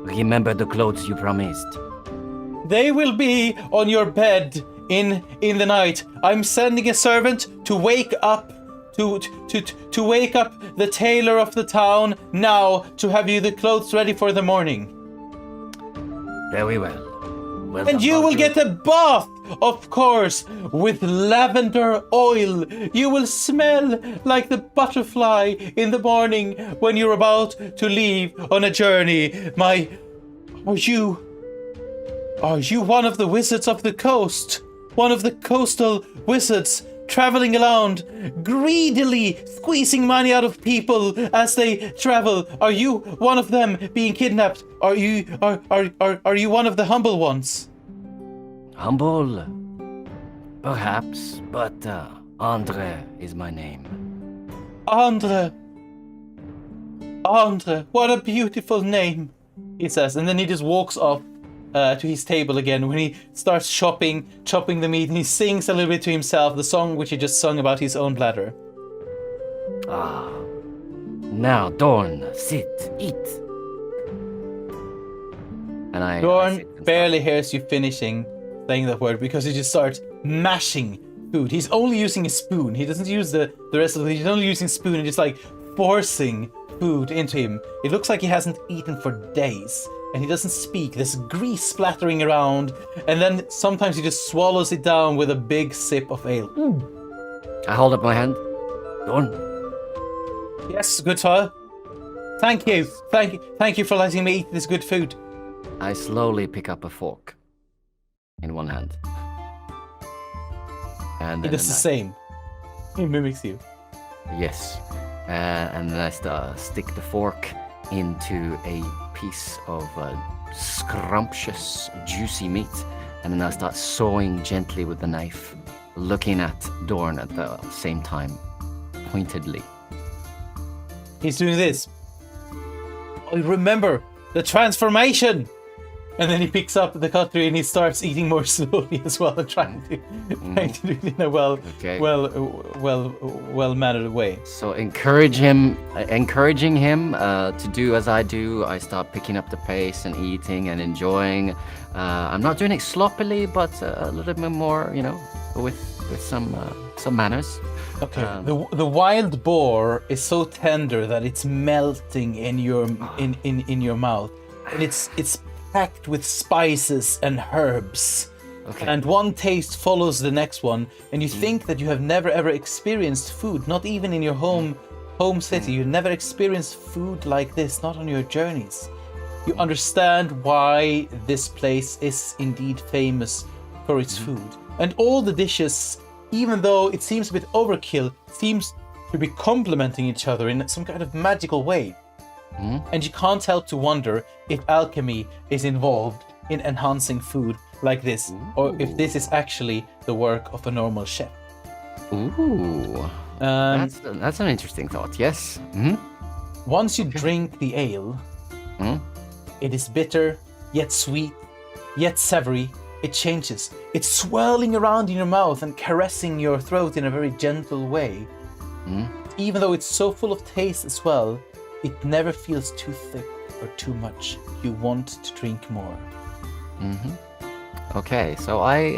remember the clothes you promised. They will be on your bed in the night. I'm sending a servant to wake up to wake up the tailor of the town now to have you the clothes ready for the morning. Very well. Well And done, you will Baldur. get a bath, of course, with lavender oil. You will smell like the butterfly in the morning when you're about to leave on a journey. Are you one of the wizards of the coast? One of the coastal wizards traveling around, greedily squeezing money out of people as they travel? Are you one of them being kidnapped? Are you one of the humble ones? Humble? Perhaps, but Hāndre is my name. Hāndre, what a beautiful name, he says, and then he just walks off to his table again when he starts chopping the meat, and he sings a little bit to himself the song which he just sung about his own bladder. Ah. Now, Dorn, sit, eat. And I Dorn sit and barely hears you finishing saying that word because he just starts mashing food. He's only using a spoon. He doesn't use the rest of it. He's only using a spoon and just like forcing food into him. It looks like he hasn't eaten for days. And he doesn't speak. There's grease splattering around, and then sometimes he just swallows it down with a big sip of ale. I hold up my hand. Dorn, Yes, good sir. Thank you for letting me eat this good food. I slowly pick up a fork in one hand. And He then does the same. He mimics you. Yes. And then I stick the fork into a piece of scrumptious, juicy meat, and then I start sawing gently with the knife, looking at Dorn at the same time, pointedly. He's doing this. Oh, remember the transformation! And then he picks up the cutlery and he starts eating more slowly as well, and trying to do it in a well mannered way. So encouraging him to do as I do. I start picking up the pace and eating and enjoying. I'm not doing it sloppily, but a little bit more, with some manners. Okay. The wild boar is so tender that it's melting in your mouth, and it's packed with spices and herbs. Okay. And one taste follows the next one, and you think that you have never ever experienced food, not even in your home city. You never experienced food like this, not on your journeys. You understand why this place is indeed famous for its food. And all the dishes, even though it seems a bit overkill, seems to be complementing each other in some kind of magical way. And you can't help to wonder if alchemy is involved in enhancing food like this, or if this is actually the work of a normal chef. Ooh. That's an interesting thought. Yes. Once you drink the ale, it is bitter, yet sweet, yet savory. It changes. It's swirling around in your mouth and caressing your throat in a very gentle way. Even though it's so full of taste as well, it never feels too thick or too much. You want to drink more. Okay, so I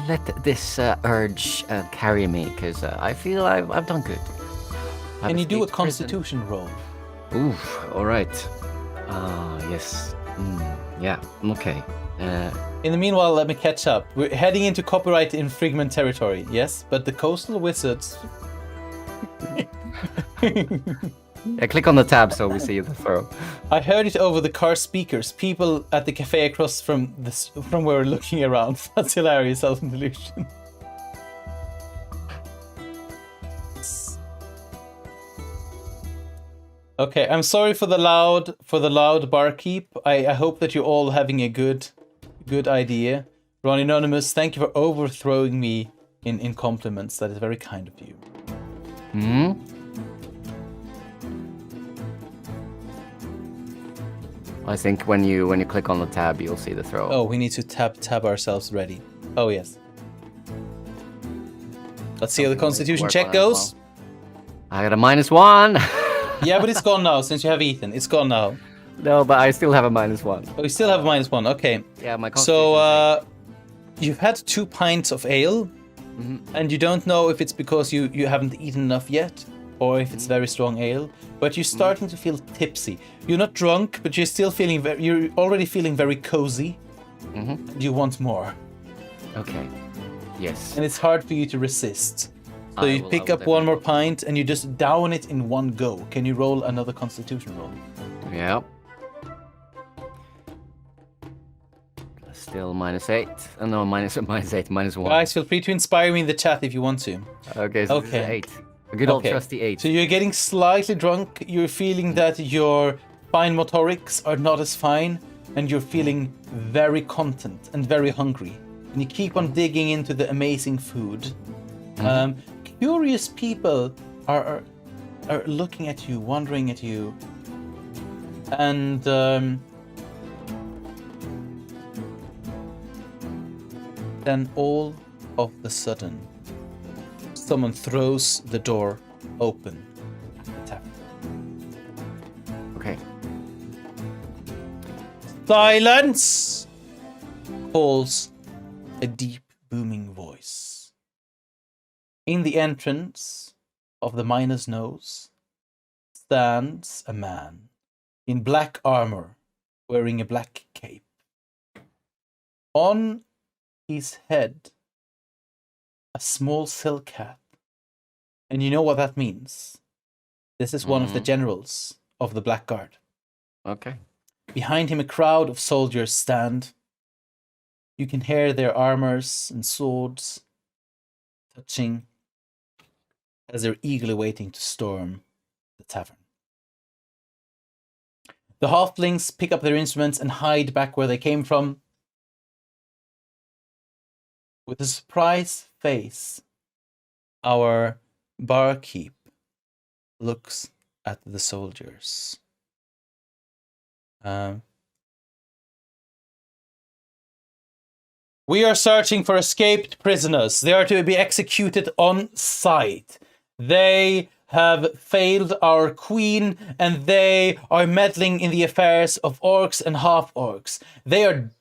let this urge carry me because I feel I've done good. Can you do a constitution roll? Oof, all right. Yes. Yeah, okay. In the meanwhile, let me catch up. We're heading into copyright infringement territory, yes? But the coastal wizards... Yeah, click on the tab so we see the throw. I heard it over the car speakers. People at the cafe across from where we're looking around. That's hilarious, self-delusion. Okay, I'm sorry for the loud barkeep. I hope that you're all having a good idea. Ron Anonymous, thank you for overthrowing me in compliments. That is very kind of you. I think when you click on the tab, you'll see the throw. Oh, we need to tab ourselves ready. Oh yes. Let's see how the Constitution check goes. I got a -1. Yeah, but it's gone now since you have eaten. It's gone now. No, but I still have a -1. Oh, you still have a -1. Okay. Yeah, my Constitution. So you've had 2 pints of ale, and you don't know if it's because you haven't eaten enough yet, or if it's very strong ale. But you're starting to feel tipsy. You're not drunk, but you're still feeling you're already feeling very cozy. You want more. Okay. Yes. And it's hard for you to resist. So you pick up one more pint and you just down it in one go. Can you roll another Constitution roll? Yeah. Still -8. No, -8, -1. Guys, feel free to inspire me in the chat if you want to. Okay, so this is 8. A good old trusty 8. So you're getting slightly drunk. You're feeling that your fine motorics are not as fine, and you're feeling very content and very hungry. And you keep on digging into the amazing food. Curious people are looking at you, wondering at you, and then all of a sudden, someone throws the door open. Tap. Okay. Silence! Calls a deep, booming voice. In the entrance of the miner's nose stands a man in black armor, wearing a black cape. On his head, a small silk hat. And you know what that means. This is one of the generals of the Black Guard. Okay. Behind him, a crowd of soldiers stand. You can hear their armors and swords touching as they're eagerly waiting to storm the tavern. The halflings pick up their instruments and hide back where they came from. With a surprised face, our barkeep looks at the soldiers. We are searching for escaped prisoners. They are to be executed on sight. They have failed our queen, and they are meddling in the affairs of orcs and half-orcs. They are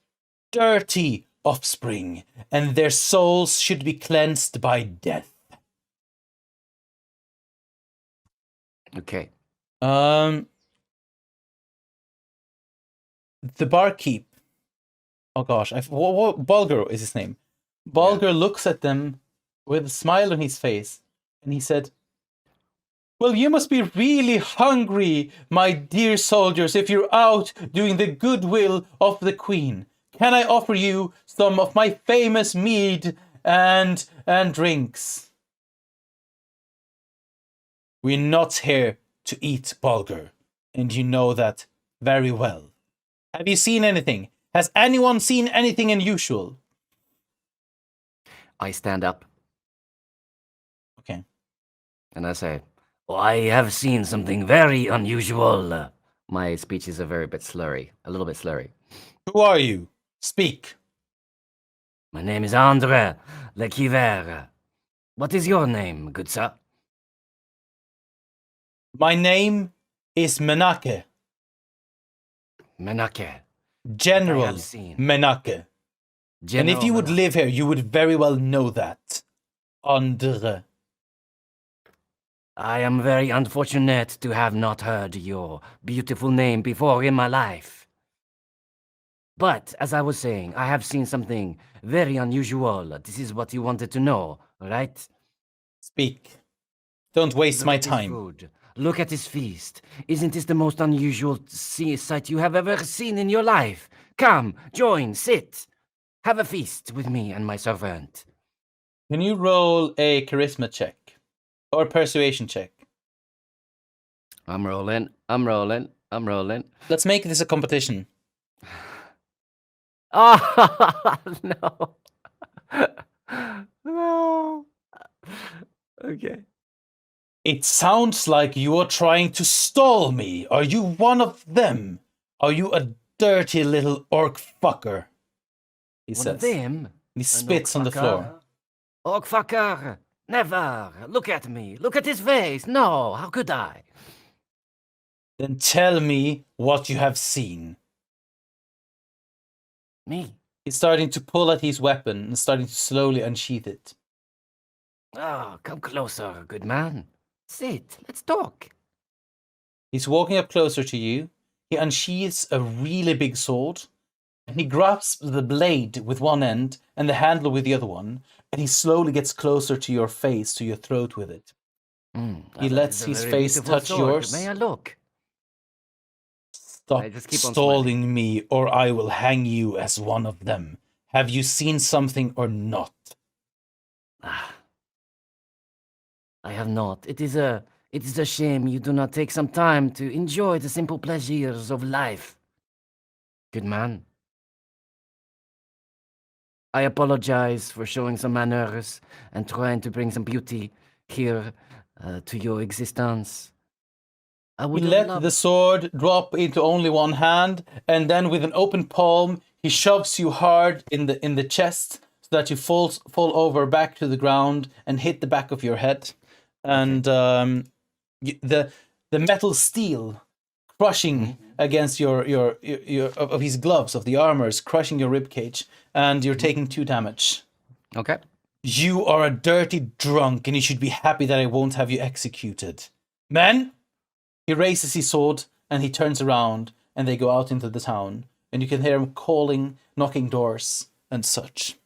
dirty offspring, and their souls should be cleansed by death. Okay. The barkeep. Oh gosh, Bulgur is his name. Bulgur looks at them with a smile on his face, and he said, "Well, you must be really hungry, my dear soldiers, if you're out doing the goodwill of the queen. Can I offer you some of my famous mead and drinks?" We're not here to eat, Bulgur, and you know that very well. Have you seen anything? Has anyone seen anything unusual? I stand up. And I say, I have seen something very unusual. my speech is a little bit slurry. Who are you? Speak. My name is Hāndre le Kiver. What is your name, good sir? My name is Menake. Menake. General have seen. Menake. And if you would live here, you would very well know that. Hāndre. I am very unfortunate to have not heard your beautiful name before in my life. But, as I was saying, I have seen something very unusual. This is what you wanted to know, right? Speak. Don't waste Look my at this time. food. Look at this feast. Isn't this the most unusual sight you have ever seen in your life? Come, join, sit. Have a feast with me and my servant. Can you roll a charisma check? Or persuasion check? I'm rolling. Let's make this a competition. Oh, no. No. Okay. It sounds like you are trying to stall me. Are you one of them? Are you a dirty little orc fucker? He One says. of them? He spits on the floor. Orc fucker! Never! Look at me! Look at his face! No! How could I? Then tell me what you have seen. Me? He's starting to pull at his weapon and starting to slowly unsheath it. Oh, come closer, good man. Sit, let's talk. He's walking up closer to you. He unsheathes a really big sword. And he grasps the blade with one end and the handle with the other one. And he slowly gets closer to your face, to your throat with it. He lets his face touch yours. May I look? Stop I just keep on stalling me, or I will hang you as one of them. Have you seen something or not? Ah. I have not. It is a shame you do not take some time to enjoy the simple pleasures of life. Good man. I apologize for showing some manners and trying to bring some beauty here to your existence. I He would let the sword drop into only one hand, and then with an open palm, he shoves you hard in the chest so that you fall over back to the ground and hit the back of your head. And the metal steel crushing against your of his gloves, of the armors, crushing your ribcage, and you're taking 2 damage. Okay. You are a dirty drunk, and you should be happy that I won't have you executed. Men! He raises his sword, and he turns around, and they go out into the town. And you can hear him calling, knocking doors, and such.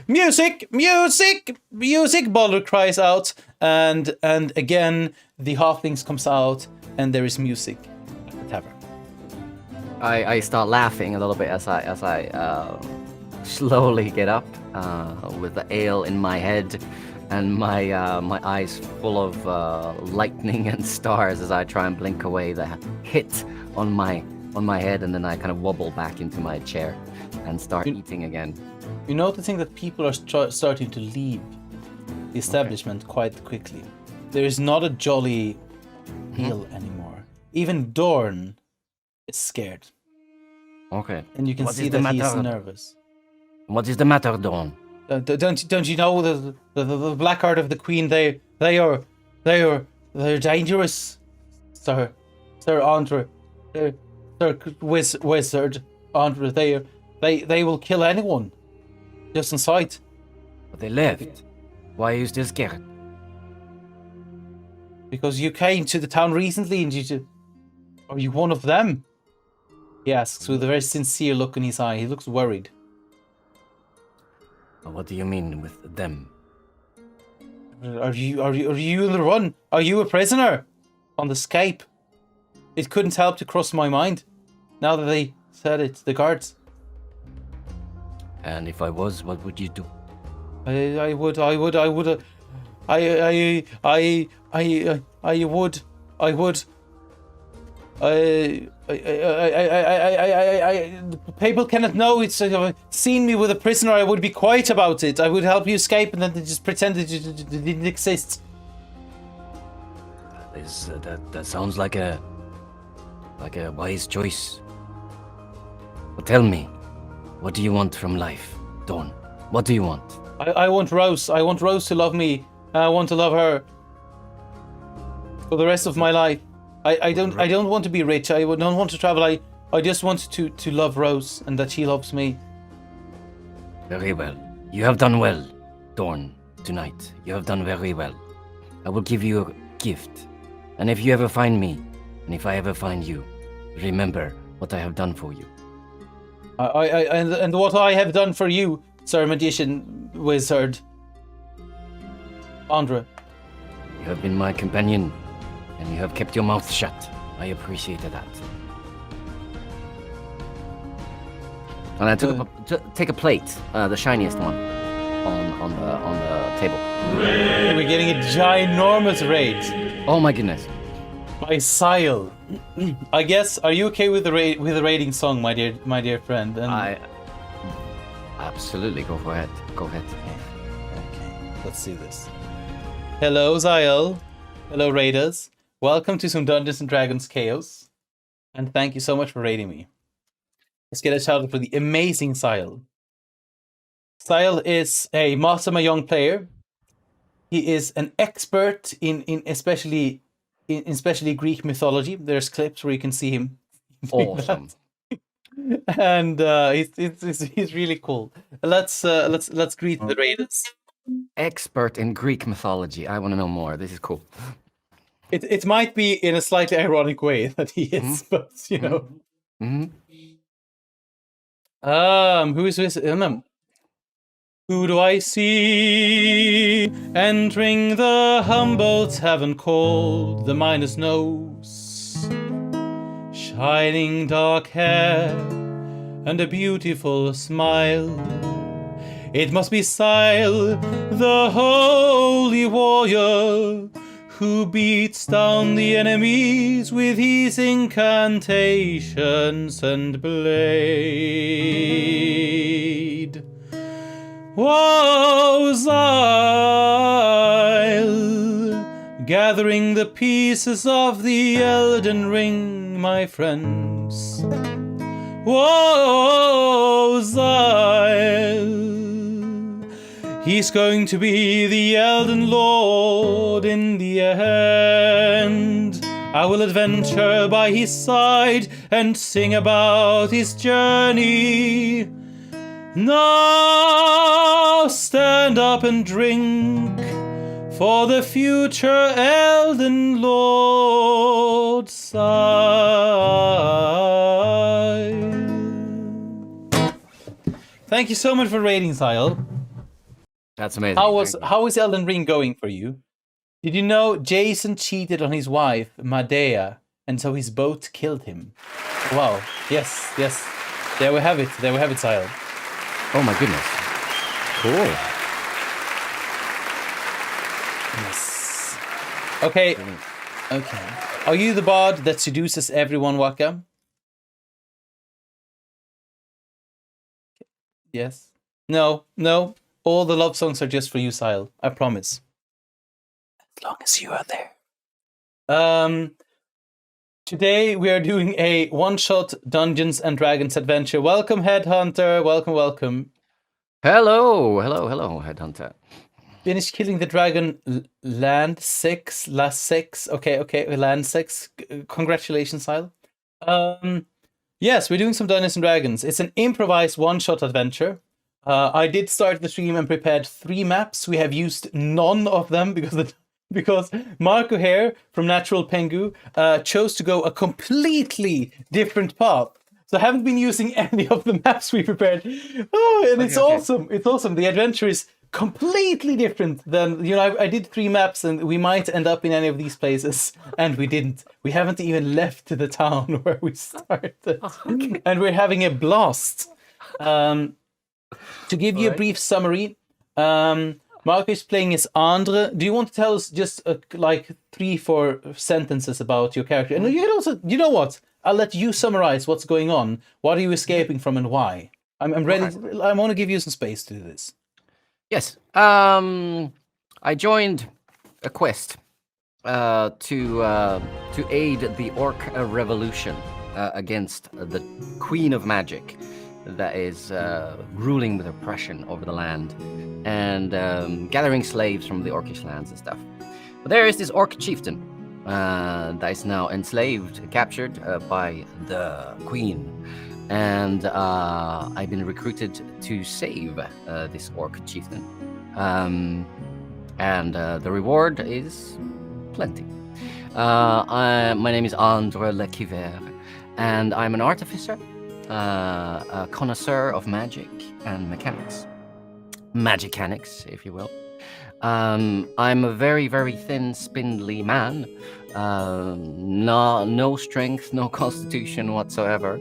Music! Music! Music! Baldur cries out, and again, the halflings comes out, and there is music at the tavern. I start laughing a little bit as I slowly get up with the ale in my head and my eyes full of lightning and stars as I try and blink away the hit on my head, and then I kind of wobble back into my chair and start eating again. You're noticing that people are starting to leave the establishment quite quickly. There is not a jolly meal anymore. Even Dorn is scared. Okay. And you can What see is the that he's matter? nervous. What is the matter, Dawn? Don't you know the Black Heart of the Queen? They're dangerous, Sir Hāndre, Sir Wizard Hāndre. They will kill anyone just in sight. But they left. Why are you still scared? Because you came to the town recently, and are you one of them? He asks with a very sincere look in his eye. He looks worried. What do you mean with them? Are you on the run? Are you a prisoner on the escape? It couldn't help to cross my mind. Now that they said it, the guards. And if I was, what would you do? I would. People cannot know it's seen me with a prisoner. I would be quiet about it. I would help you escape, and then they just pretend it didn't exist. That sounds like a wise choice. But tell me, what do you want from life, Dawn? What do you want? I want Rose. I want Rose to love me. I want to love her for the rest of my life. I don't want to be rich. I don't want to travel. I just want to love Rose and that she loves me. Very well. You have done well, Dawn, tonight. You have done very well. I will give you a gift. And if you ever find me, and if I ever find you, remember what I have done for you. And what I have done for you, Sir Magician Wizard. Hāndre. You have been my companion, and you have kept your mouth shut. I appreciated that. And I take a plate, the shiniest one, on the table. We're getting a ginormous raid Oh my goodness! by Sile. I guess. Are you okay with the raiding song, my dear friend? And I absolutely go ahead. Go ahead. Okay, let's see this. Hello, Zyle. Hello, raiders. Welcome to some Dungeons and Dragons Chaos, and thank you so much for raiding me. Let's get a shout out for the amazing Sile. Sile is a Master Mahjong player. He is an expert in especially Greek mythology. There's clips where you can see him. Awesome. And he's really cool. Let's greet the raiders. Expert in Greek mythology. I want to know more. This is cool. It might be in a slightly ironic way that he is, but you know. Mm-hmm. Who is this? Who do I see entering the humble tavern called the Miner's Nose? Shining dark hair and a beautiful smile. It must be Sile, the holy warrior, who beats down the enemies with his incantations and blade. Whoa, Zyle, gathering the pieces of the Elden Ring, my friends. Whoa, Zyle, he's going to be the Elden Lord in the end. I will adventure by his side and sing about his journey. Now stand up and drink for the future Elden Lord Sile. Thank you so much for raiding, Sile. That's amazing. How is Elden Ring going for you? Did you know Jason cheated on his wife, Medea, and so his boat killed him? Wow. Yes. There we have it, Sile. Oh my goodness. Cool. Yes. Okay. Are you the bard that seduces everyone, Waka? Yes. No. All the love songs are just for you, Sile. I promise. As long as you are there. Today we are doing a one-shot Dungeons and Dragons adventure. Welcome, Headhunter. Welcome. Hello, Headhunter. Finished killing the dragon last 6. Okay, land 6. Congratulations, Sile. Yes, we're doing some Dungeons and Dragons. It's an improvised one-shot adventure. I did start the stream and prepared 3 maps. We have used none of them because Markku here from Natural Pengu chose to go a completely different path. So I haven't been using any of the maps we prepared. Oh, and it's awesome. It's awesome. The adventure is completely different than, I did 3 maps and we might end up in any of these places. And we didn't. We haven't even left the town where we started. Okay. And we're having a blast. To give you a brief summary, Markku is playing as Hāndre. Do you want to tell us just 3-4 sentences about your character? And you can also, you know what? I'll let you summarize what's going on. What are you escaping from and why? I'm ready. Okay. I want to give you some space to do this. Yes. I joined a quest to aid the orc revolution against the Queen of Magic that is ruling with oppression over the land and gathering slaves from the orcish lands and stuff. But there is this orc chieftain that is now enslaved, captured by the queen. And I've been recruited to save this orc chieftain. And the reward is plenty. My name is Hāndre le Kiver, and I'm an artificer, a connoisseur of magic and mechanics. Magicanics, if you will. I'm a very, very thin, spindly man. No strength, no constitution whatsoever,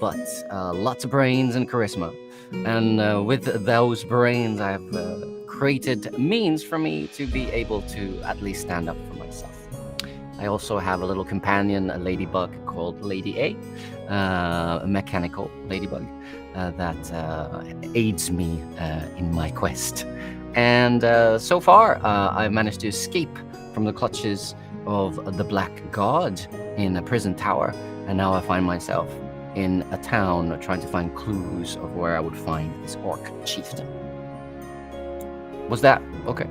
but lots of brains and charisma. And with those brains, I've created means for me to be able to at least stand up for myself. I also have a little companion, a ladybug called Lady A, a mechanical ladybug that aids me in my quest. And so far, I've managed to escape from the clutches of the Black God in a prison tower, and now I find myself in a town trying to find clues of where I would find this orc chieftain. Was that okay?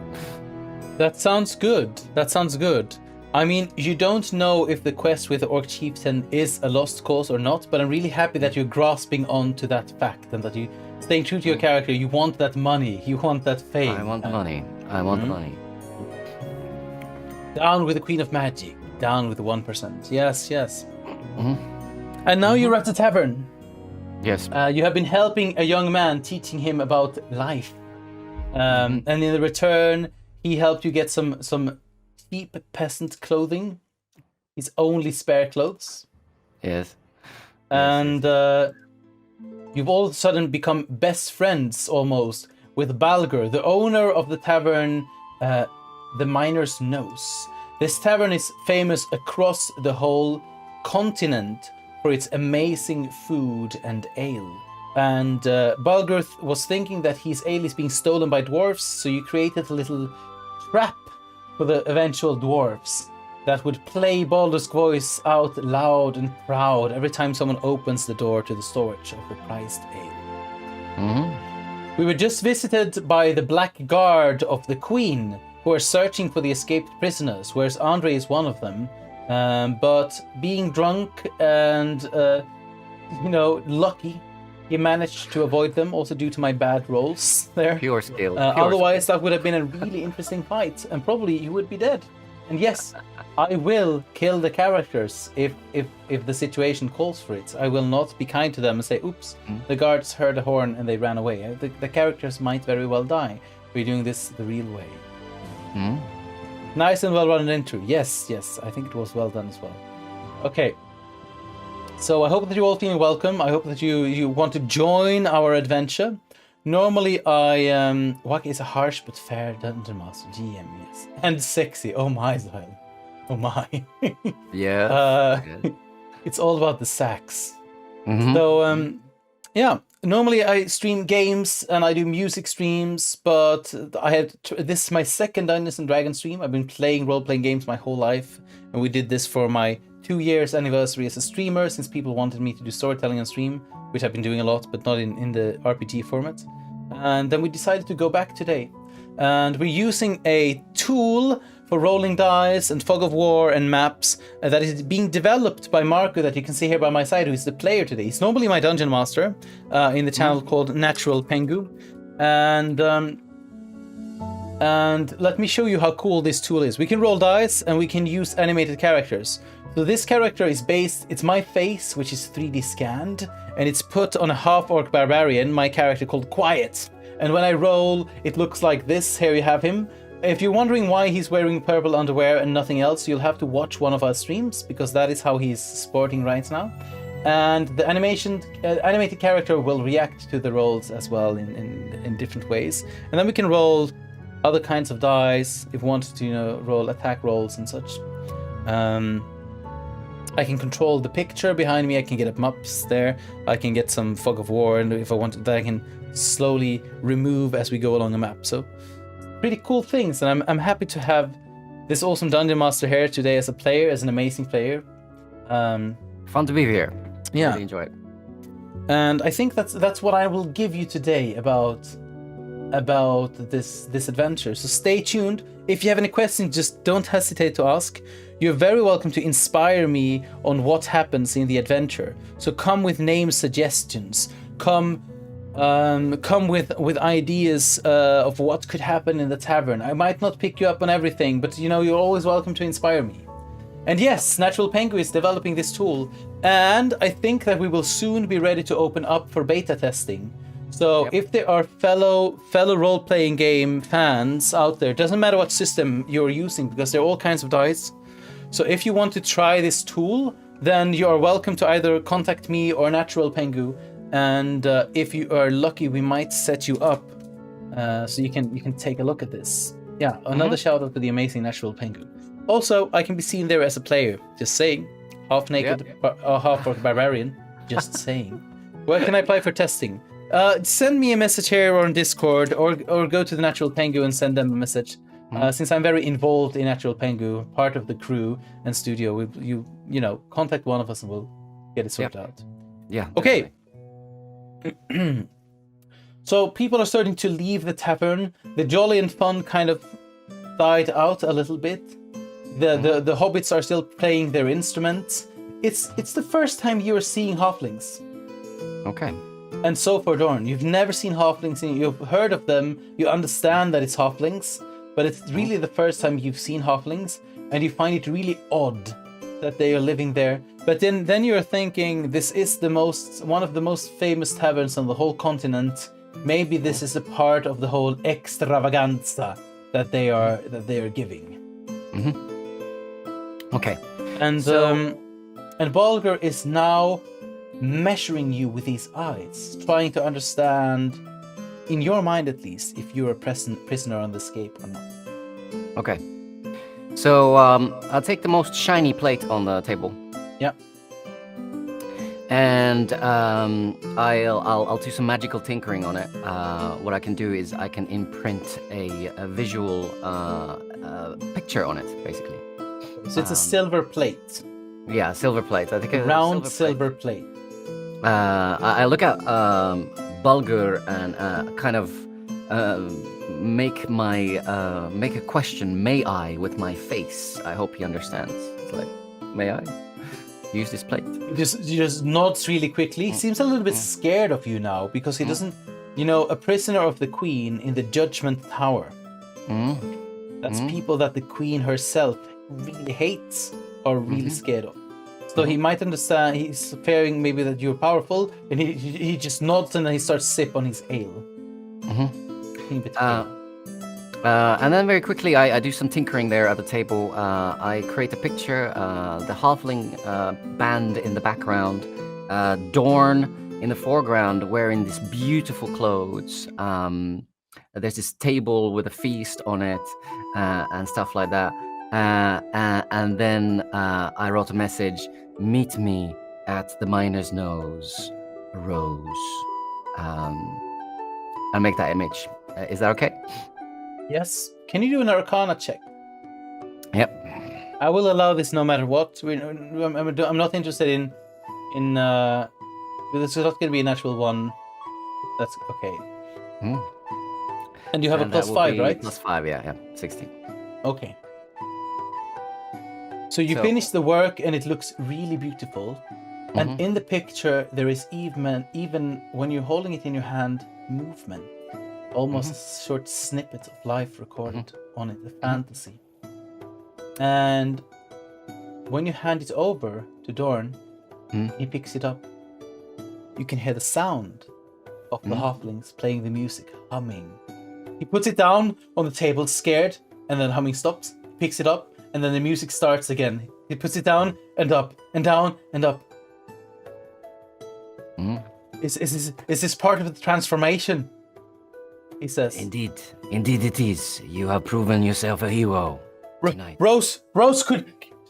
That sounds good. That sounds good. I mean, you don't know if the quest with the Orc Chieftain is a lost cause or not, but I'm really happy that you're grasping onto that fact and that you staying true to your character. You want that money. You want that fame. I want the money. I want the money. Down with the Queen of Magic. Down with the 1%. Yes, yes. Mm-hmm. And now you're at the tavern. Yes. You have been helping a young man, teaching him about life. And in the return, he helped you get some cheap peasant clothing, his only spare clothes. Yes. And you've all of a sudden become best friends almost with Balgur, the owner of the tavern, the Miner's Nose. This tavern is famous across the whole continent for its amazing food and ale. And Balgur was thinking that his ale is being stolen by dwarves, so you created a little trap for the eventual dwarves that would play Baldur's voice out loud and proud every time someone opens the door to the storage of the prized ale. Mm-hmm. We were just visited by the Black Guard of the Queen, who are searching for the escaped prisoners, whereas Hāndre is one of them. But being drunk and, lucky, he managed to avoid them, also due to my bad rolls there. Pure skill. Otherwise, that would have been a really interesting fight, and probably you would be dead. And yes, I will kill the characters if the situation calls for it. I will not be kind to them and say, oops, the guards heard a horn and they ran away. The characters might very well die. We're doing this the real way. Nice and well run intro. Yes, I think it was well done as well. Okay. So I hope that you're all feeling welcome. I hope that you want to join our adventure. Normally Waka is a harsh but fair dungeon master, GM, yes. And sexy. Oh my, Zyle. Oh my. Yeah. It's all about the sax. Mm-hmm. So, yeah. Normally I stream games and I do music streams, but this is my second Dungeons and Dragons stream. I've been playing role-playing games my whole life, and we did this for my 2 years anniversary as a streamer, since people wanted me to do storytelling on stream, which I've been doing a lot, but not in the RPG format. And then we decided to go back today. And we're using a tool for rolling dice and fog of war and maps that is being developed by Markku, that you can see here by my side, who is the player today. He's normally my dungeon master in the channel called Natural Pengu. And let me show you how cool this tool is. We can roll dice and we can use animated characters. So this character is it's my face, which is 3D scanned, and it's put on a half-orc barbarian, my character called Quiet. And when I roll, it looks like this. Here you have him. If you're wondering why he's wearing purple underwear and nothing else, you'll have to watch one of our streams, because that is how he's sporting right now. And the animated character will react to the rolls as well in different ways. And then we can roll other kinds of dice if we wanted to, roll attack rolls and such. I can control the picture behind me. I can get up maps there. I can get some fog of war, and if I wanted that, I can slowly remove as we go along a map. So pretty cool things, and I'm happy to have this awesome dungeon master here today as a player, as an amazing player. Fun to be here. Yeah. Really enjoy it. And I think that's what I will give you today about this adventure. So stay tuned. If you have any questions, just don't hesitate to ask. You're very welcome to inspire me on what happens in the adventure. So come with name suggestions. Come with ideas of what could happen in the tavern. I might not pick you up on everything, but you're always welcome to inspire me. And yes, Natural Penguin is developing this tool, and I think that we will soon be ready to open up for beta testing. So if there are fellow role-playing game fans out there, doesn't matter what system you're using, because there are all kinds of dice. So if you want to try this tool, then you are welcome to either contact me or Natural Pengu, and if you are lucky, we might set you up so you can take a look at this. Yeah, another shout out to the amazing Natural Pengu. Also, I can be seen there as a player, just saying. Half naked, half barbarian, just saying. Where can I apply for testing? Send me a message here or on Discord, or go to the Natural Pengu and send them a message. Since I'm very involved in Natural Pengu, part of the crew and studio, you contact one of us and we'll get it sorted out. Yeah. Okay. So people are starting to leave the tavern. The jolly and fun kind of died out a little bit. The hobbits are still playing their instruments. It's the first time you are seeing halflings. Okay. And so for Dorn, you've never seen halflings. You've heard of them. You understand that it's halflings, but it's really the first time you've seen halflings, and you find it really odd that they are living there. But then you're thinking, this is one of the most famous taverns on the whole continent. Maybe this is a part of the whole extravaganza that they are giving. Okay. And and Balgur is now measuring you with his eyes, trying to understand, in your mind at least, if you're a prisoner on the escape or not. Okay. So I'll take the most shiny plate on the table. Yeah. And I'll do some magical tinkering on it. What I can do is I can imprint a visual picture on it, basically. So it's a silver plate. Yeah, silver plate. I think a round silver plate. I look at Balgur and kind of make a question. May I with my face? I hope he understands. It's like, may I use this plate? He just nods really quickly. He seems a little bit scared of you now because he doesn't, a prisoner of the queen in the Judgment Tower. That's people that the queen herself really hates or really scared of. So he might understand. He's fearing maybe that you're powerful, and he just nods and then he starts sip on his ale. And then very quickly I do some tinkering there at the table. I create a picture, the halfling band in the background, Dorn in the foreground wearing these beautiful clothes. There's this table with a feast on it and stuff like that. And then I wrote a message, meet me at the miner's nose, Rose. I'll make that image. Is that okay? Yes. Can you do an Arcana check? Yep. I will allow this no matter what. I'm not interested in this is not going to be a natural one. That's okay. And you have a plus 5, right? Plus 5, yeah. 16. Okay. So you finish the work and it looks really beautiful. And in the picture, there is even when you're holding it in your hand, movement. Almost a short snippet of life recorded on it, a fantasy. And when you hand it over to Dorn, he picks it up. You can hear the sound of the halflings playing the music, humming. He puts it down on the table, scared, and then humming stops, picks it up, and then the music starts again. He puts it down and up and down and up. Is this part of the transformation? He says. Indeed it is. You have proven yourself a hero tonight. Rose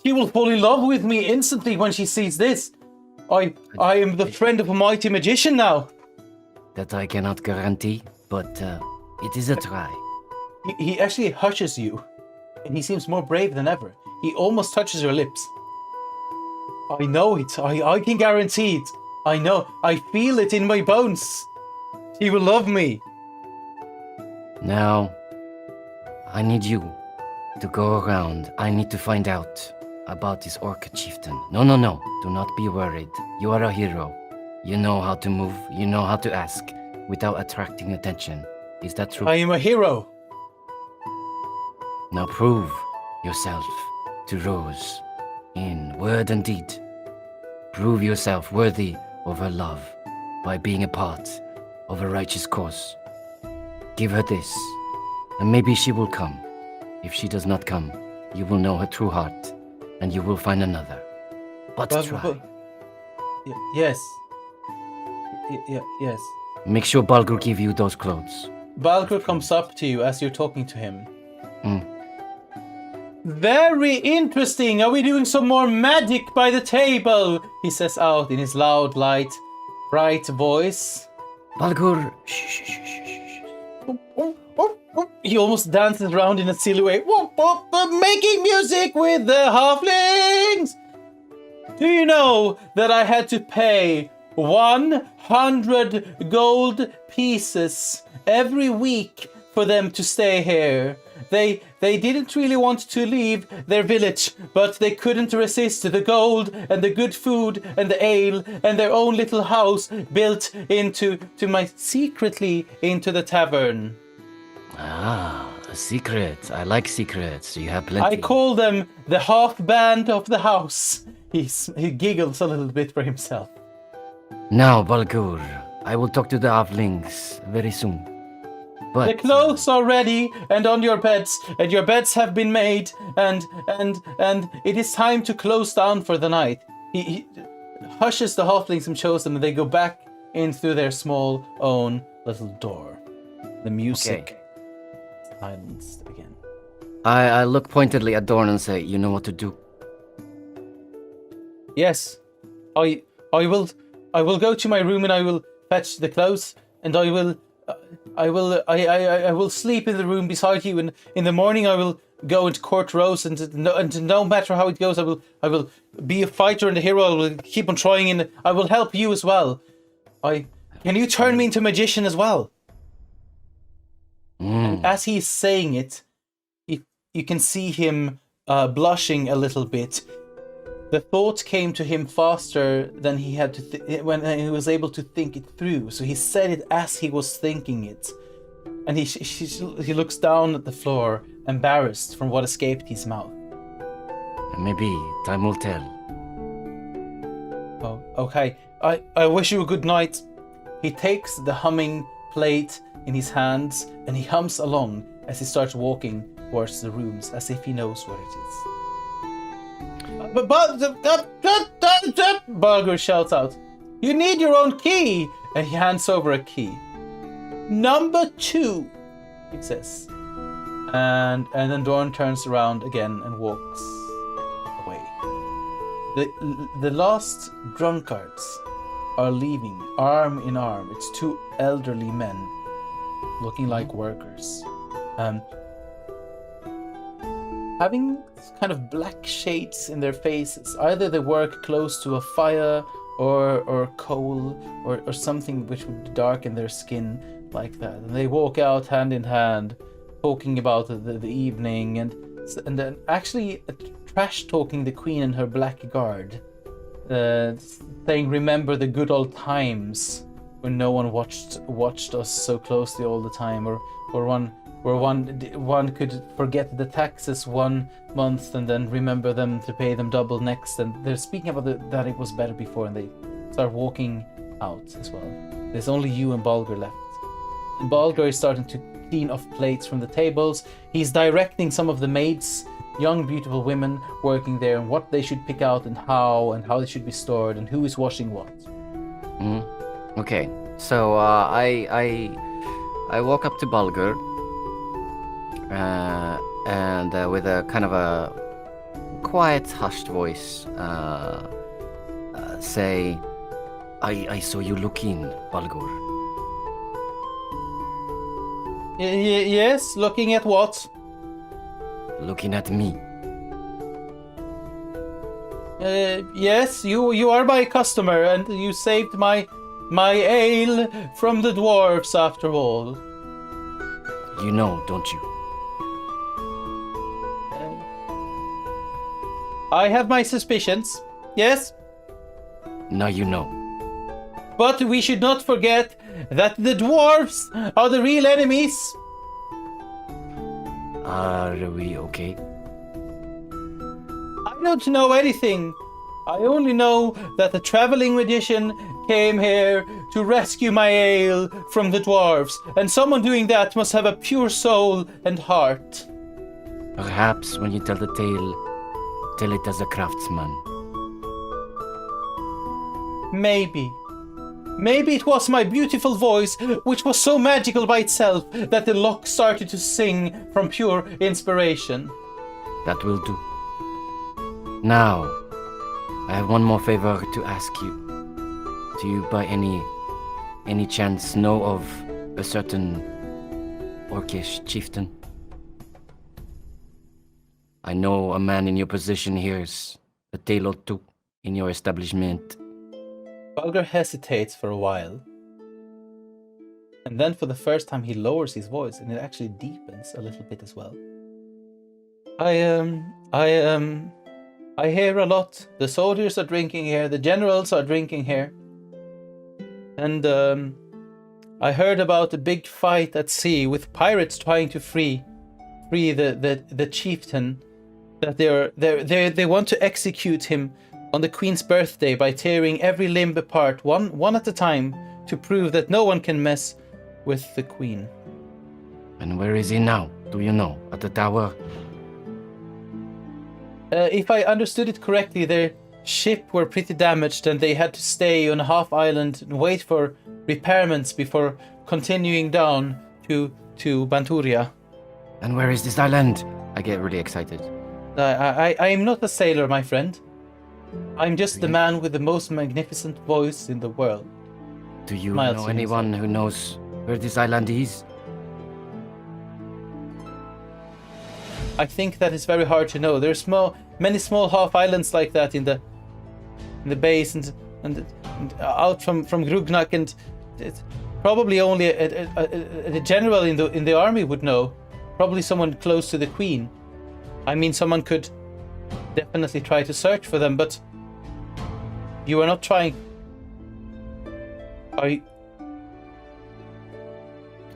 she will fall in love with me instantly when she sees this. I am the friend of a mighty magician now. That I cannot guarantee, but it is a try. He actually hushes you and he seems more brave than ever. He almost touches your lips. I know it. I can guarantee it. I know. I feel it in my bones. He will love me. Now, I need you to go around. I need to find out about this orc chieftain. No. Do not be worried. You are a hero. You know how to move. You know how to ask without attracting attention. Is that true? I am a hero. Now prove yourself to Rose in word and deed. Prove yourself worthy of her love by being a part of a righteous cause. Give her this, and maybe she will come. If she does not come, you will know her true heart, and you will find another. But try. Yes. Yes. Make sure Balgur give you those clothes. Balgur comes up to you as you're talking to him. Very interesting. Are we doing some more magic by the table? He says out in his loud, light, bright voice. Balgur, shh. He almost dances around in a silhouette. Making music with the halflings. Do you know that I had to pay 100 gold pieces every week for them to stay here? They didn't really want to leave their village, but they couldn't resist the gold and the good food and the ale and their own little house built secretly into the tavern. Ah, a secret. I like secrets. You have plenty. I call them the half band of the house. He giggles a little bit for himself. Now, Balgur, I will talk to the halflings very soon. But the clothes are ready and on your beds, and your beds have been made, and it is time to close down for the night. He hushes the halflings and shows them, and they go back in through their small own little door. The music silenced again. I look pointedly at Dorn and say, "You know what to do." Yes, I will go to my room and I will fetch the clothes, and I will sleep in the room beside you, and in the morning I will go and court Rose, and no matter how it goes, I will be a fighter and a hero. I will keep on trying, and I will help you as well. Can you turn me into a magician as well? And as he's saying it, you can see him blushing a little bit. The thought came to him faster than he had to when he was able to think it through. So he said it as he was thinking it, and he looks down at the floor, embarrassed from what escaped his mouth. Maybe time will tell. Oh, okay. I wish you a good night. He takes the humming plate in his hands and he hums along as he starts walking towards the rooms, as if he knows what it is. Balgur shouts out, "You need your own key!" And he hands over a key. "Number 2, he says. And then Dorn turns around again and walks away. The last drunkards are leaving, arm in arm. It's 2 elderly men, looking like workers. Having kind of black shades in their faces. Either they work close to a fire or coal or something which would darken their skin like that. And they walk out hand in hand, talking about the evening and then actually trash talking the queen and her black guard, saying, "Remember the good old times when no one watched us so closely all the time, or one could forget the taxes one month and then remember them to pay them double next." And they're speaking about that it was better before, and they start walking out as well. There's only you and Balgur left. And Balgur is starting to clean off plates from the tables. He's directing some of the maids, young beautiful women working there, and what they should pick out and how they should be stored and who is washing what. Okay, so I walk up to Balgur and with a kind of a quiet, hushed voice, say, I saw you looking, Balgur. Yes, looking at what? looking at me. Yes, you are my customer, and you saved my ale from the dwarves after all. You know, don't you? I have my suspicions, yes? Now you know. But we should not forget that the dwarves are the real enemies. Are we okay? I don't know anything. I only know that the traveling magician came here to rescue my ale from the dwarves, and someone doing that must have a pure soul and heart. Perhaps when you tell the tale, tell it as a craftsman. Maybe. Maybe it was my beautiful voice, which was so magical by itself, that the lock started to sing from pure inspiration. That will do. Now, I have one more favor to ask you. Do you by any chance know of a certain orcish chieftain? I know a man in your position hears a tale or two in your establishment. Bulger hesitates for a while. And then for the first time he lowers his voice, and it actually deepens a little bit as well. I hear a lot. The soldiers are drinking here, the generals are drinking here. And I heard about a big fight at sea with pirates trying to free the chieftain. That they want to execute him on the Queen's birthday by tearing every limb apart, one at a time, to prove that no one can mess with the Queen. And where is he now? Do you know? At the tower? If I understood it correctly, their ship were pretty damaged and they had to stay on a half island and wait for repairments before continuing down to Banturia. And where is this island? I get really excited. I am not a sailor, my friend. I'm just the man with the most magnificent voice in the world. Do you Smiles know to anyone who knows where this island is? I think that is very hard to know. There's many small half islands like that in the base and out from Grugnak, and it's probably only a general in the army would know. Probably someone close to the Queen. I mean, someone could definitely try to search for them, but you are not trying. Are you?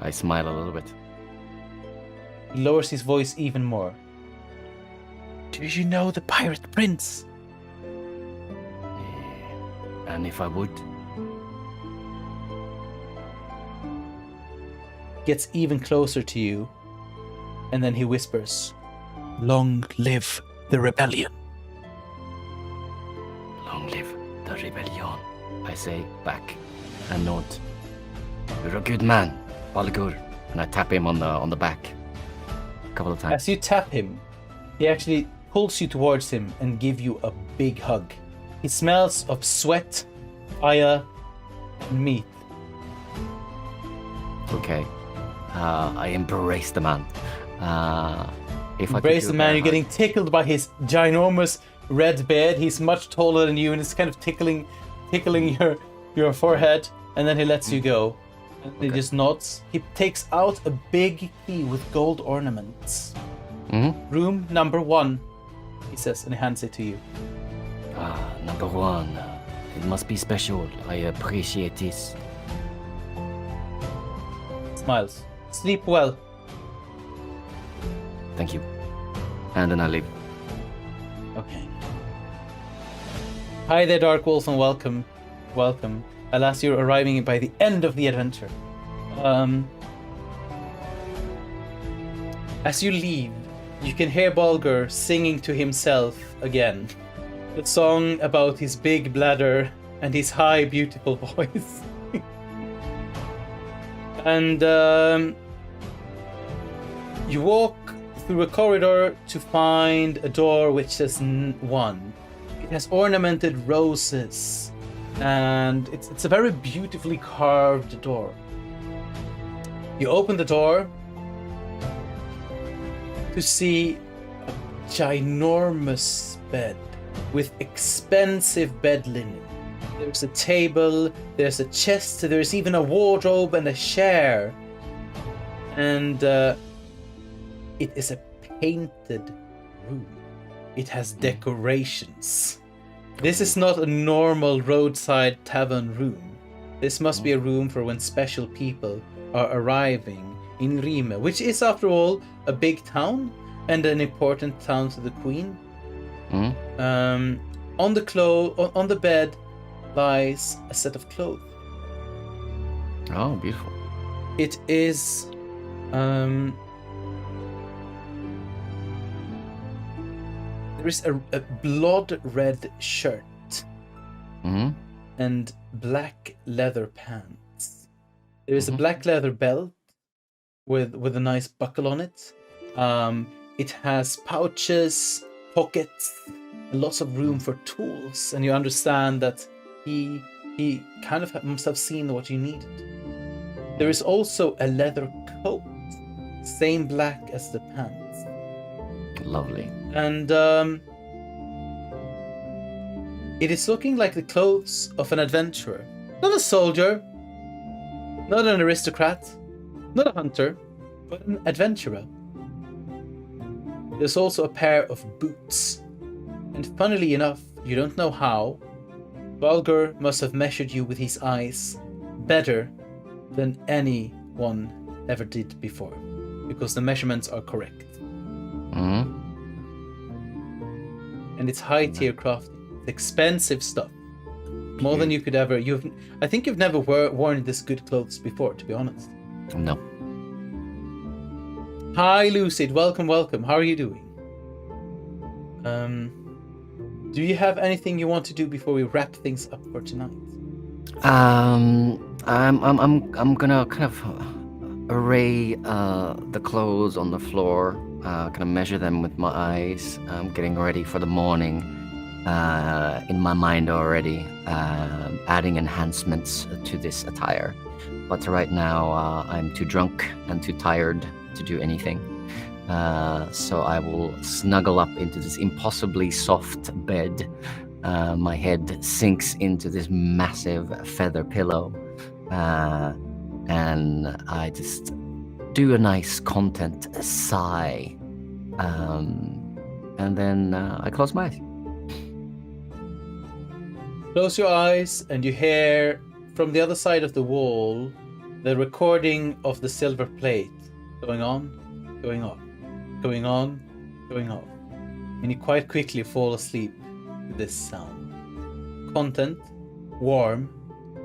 I smile a little bit. He lowers his voice even more. Do you know the Pirate Prince? And if I would? Gets even closer to you, and then he whispers, "Long live the rebellion." Long live the rebellion, I say back and nod. You're a good man, Balgur. And I tap him on the back a couple of times. As you tap him, he actually pulls you towards him and gives you a big hug. He smells of sweat, fire, and meat. Okay. I embrace the man. If Embrace the man, you're getting tickled by his ginormous red beard. He's much taller than you, and it's kind of tickling your forehead, and then he lets you go. And he just nods. He takes out a big key with gold ornaments. Mm-hmm. Room number 1, he says, and he hands it to you. Number 1. It must be special. I appreciate this. Smiles. Sleep well. Thank you. And then I leave. Okay. Hi there, Dark Wolf, and welcome. Welcome. Alas, you're arriving by the end of the adventure. As you leave, you can hear Bulgur singing to himself again. The song about his big bladder and his high, beautiful voice. And you walk through a corridor to find a door which says 1. It has ornamented roses, and it's a very beautifully carved door. You open the door to see ginormous bed with expensive bed linen. There's a table, there's a chest, there's even a wardrobe and a chair. And it is a painted room. It has decorations. This is not a normal roadside tavern room. This must be a room for when special people are arriving in Rime, which is, after all, a big town and an important town to the queen. On the bed lies a set of clothes. Oh, beautiful. It is there is a blood red shirt and black leather pants. There is a black leather belt with a nice buckle on it. It has pouches, pockets, and lots of room for tools, and you understand that he kind of must have seen what you needed. There is also a leather coat, same black as the pants. Lovely. And it is looking like the clothes of an adventurer. Not a soldier, not an aristocrat, not a hunter, but an adventurer. There's also a pair of boots. And funnily enough, you don't know how, Balgur must have measured you with his eyes better than anyone ever did before, because the measurements are correct. And it's high tier crafting. It's expensive stuff. More than you could ever. I think you've never worn this good clothes before, to be honest. No. Hi, Lucid. Welcome. How are you doing? Do you have anything you want to do before we wrap things up for tonight? I'm gonna kind of array the clothes on the floor, kind of measure them with my eyes. I'm getting ready for the morning in my mind already, adding enhancements to this attire. But right now I'm too drunk and too tired to do anything. So I will snuggle up into this impossibly soft bed. My head sinks into this massive feather pillow, and I just do a nice content sigh, and then I close my eyes. Close your eyes, and you hear from the other side of the wall the recording of the silver plate going on, going off, going on, going off, and you quite quickly fall asleep to this sound. Content, warm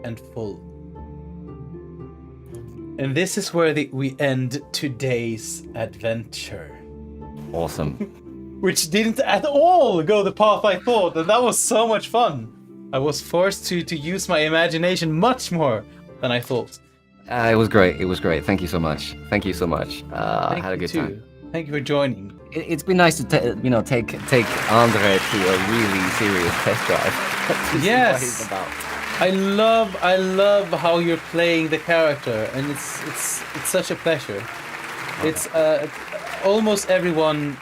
and full. And this is where we end today's adventure. Awesome. Which didn't at all go the path I thought, and that was so much fun. I was forced to use my imagination much more than I thought. It was great. Thank you so much. I had a good time. Thank you for joining. It's been nice to take Hāndre to a really serious test drive. To see what he's about. I love how you're playing the character, and it's such a pleasure. Okay. It's almost everyone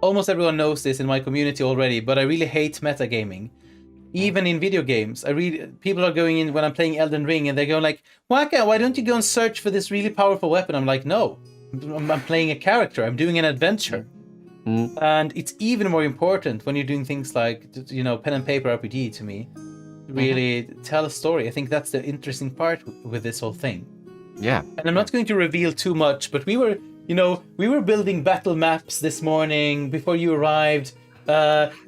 knows this in my community already, but I really hate metagaming. Even in video games, people are going in when I'm playing Elden Ring, and they're going like, Waka, why don't you go and search for this really powerful weapon? I'm like, no, I'm playing a character. I'm doing an adventure. And it's even more important when you're doing things like, pen and paper RPG to me. Really tell a story. I think that's the interesting part with this whole thing. Yeah. And I'm not going to reveal too much, but we were building battle maps this morning before you arrived.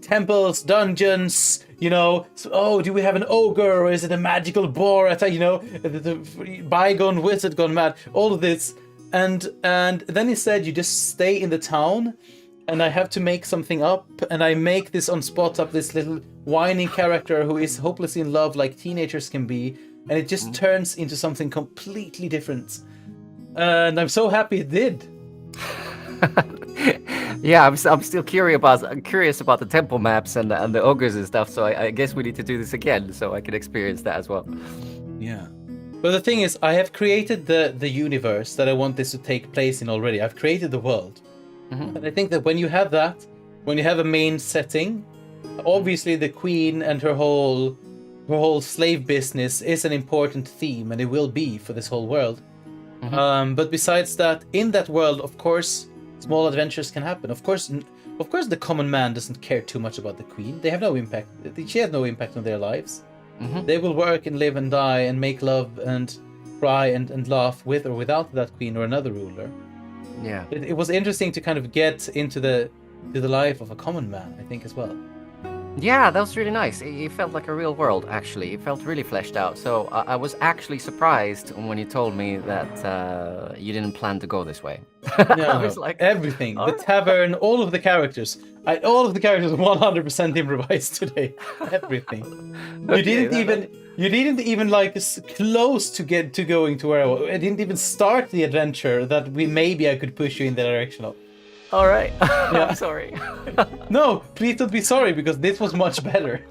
Temples, dungeons, do we have an ogre or is it a magical boar? The bygone wizard gone mad, all of this. And then he said, you just stay in the town and I have to make something up, and I make this on spot up this little whining character who is hopelessly in love like teenagers can be, and it just turns into something completely different. And I'm so happy it did. Yeah, I'm still curious about the temple maps and the ogres and stuff, so I guess we need to do this again so I can experience that as well. Yeah. But the thing is, I have created the universe that I want this to take place in already. I've created the world. And I think that when you have that, when you have a main setting, obviously the queen and her whole slave business is an important theme, and it will be for this whole world. But besides that, in that world, of course, small adventures can happen. Of course, the common man doesn't care too much about the queen. They have no impact. She has no impact on their lives. They will work and live and die and make love and cry and laugh with or without that queen or another ruler. Yeah. It was interesting to kind of get into the life of a common man, I think, as well. Yeah, that was really nice. It felt like a real world, actually. It felt really fleshed out. So I was actually surprised when you told me that you didn't plan to go this way. I was like, everything, the tavern, all of the characters. All of the characters 100% improvised today. Everything. You didn't even like close to get to going to where I didn't even start the adventure that I could push you in the direction of. all right. Yeah. I'm sorry. No, please don't be sorry, because this was much better.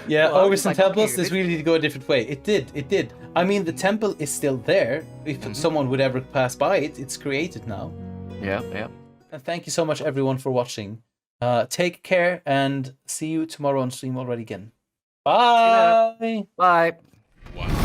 Yeah, Well, I over was some like, temples, okay, this really did go a different way. It did. I mean, the temple is still there. If someone would ever pass by it, it's created now. Yeah. And thank you so much, everyone, for watching. Take care, and see you tomorrow on stream already again. Bye! Bye. Wow.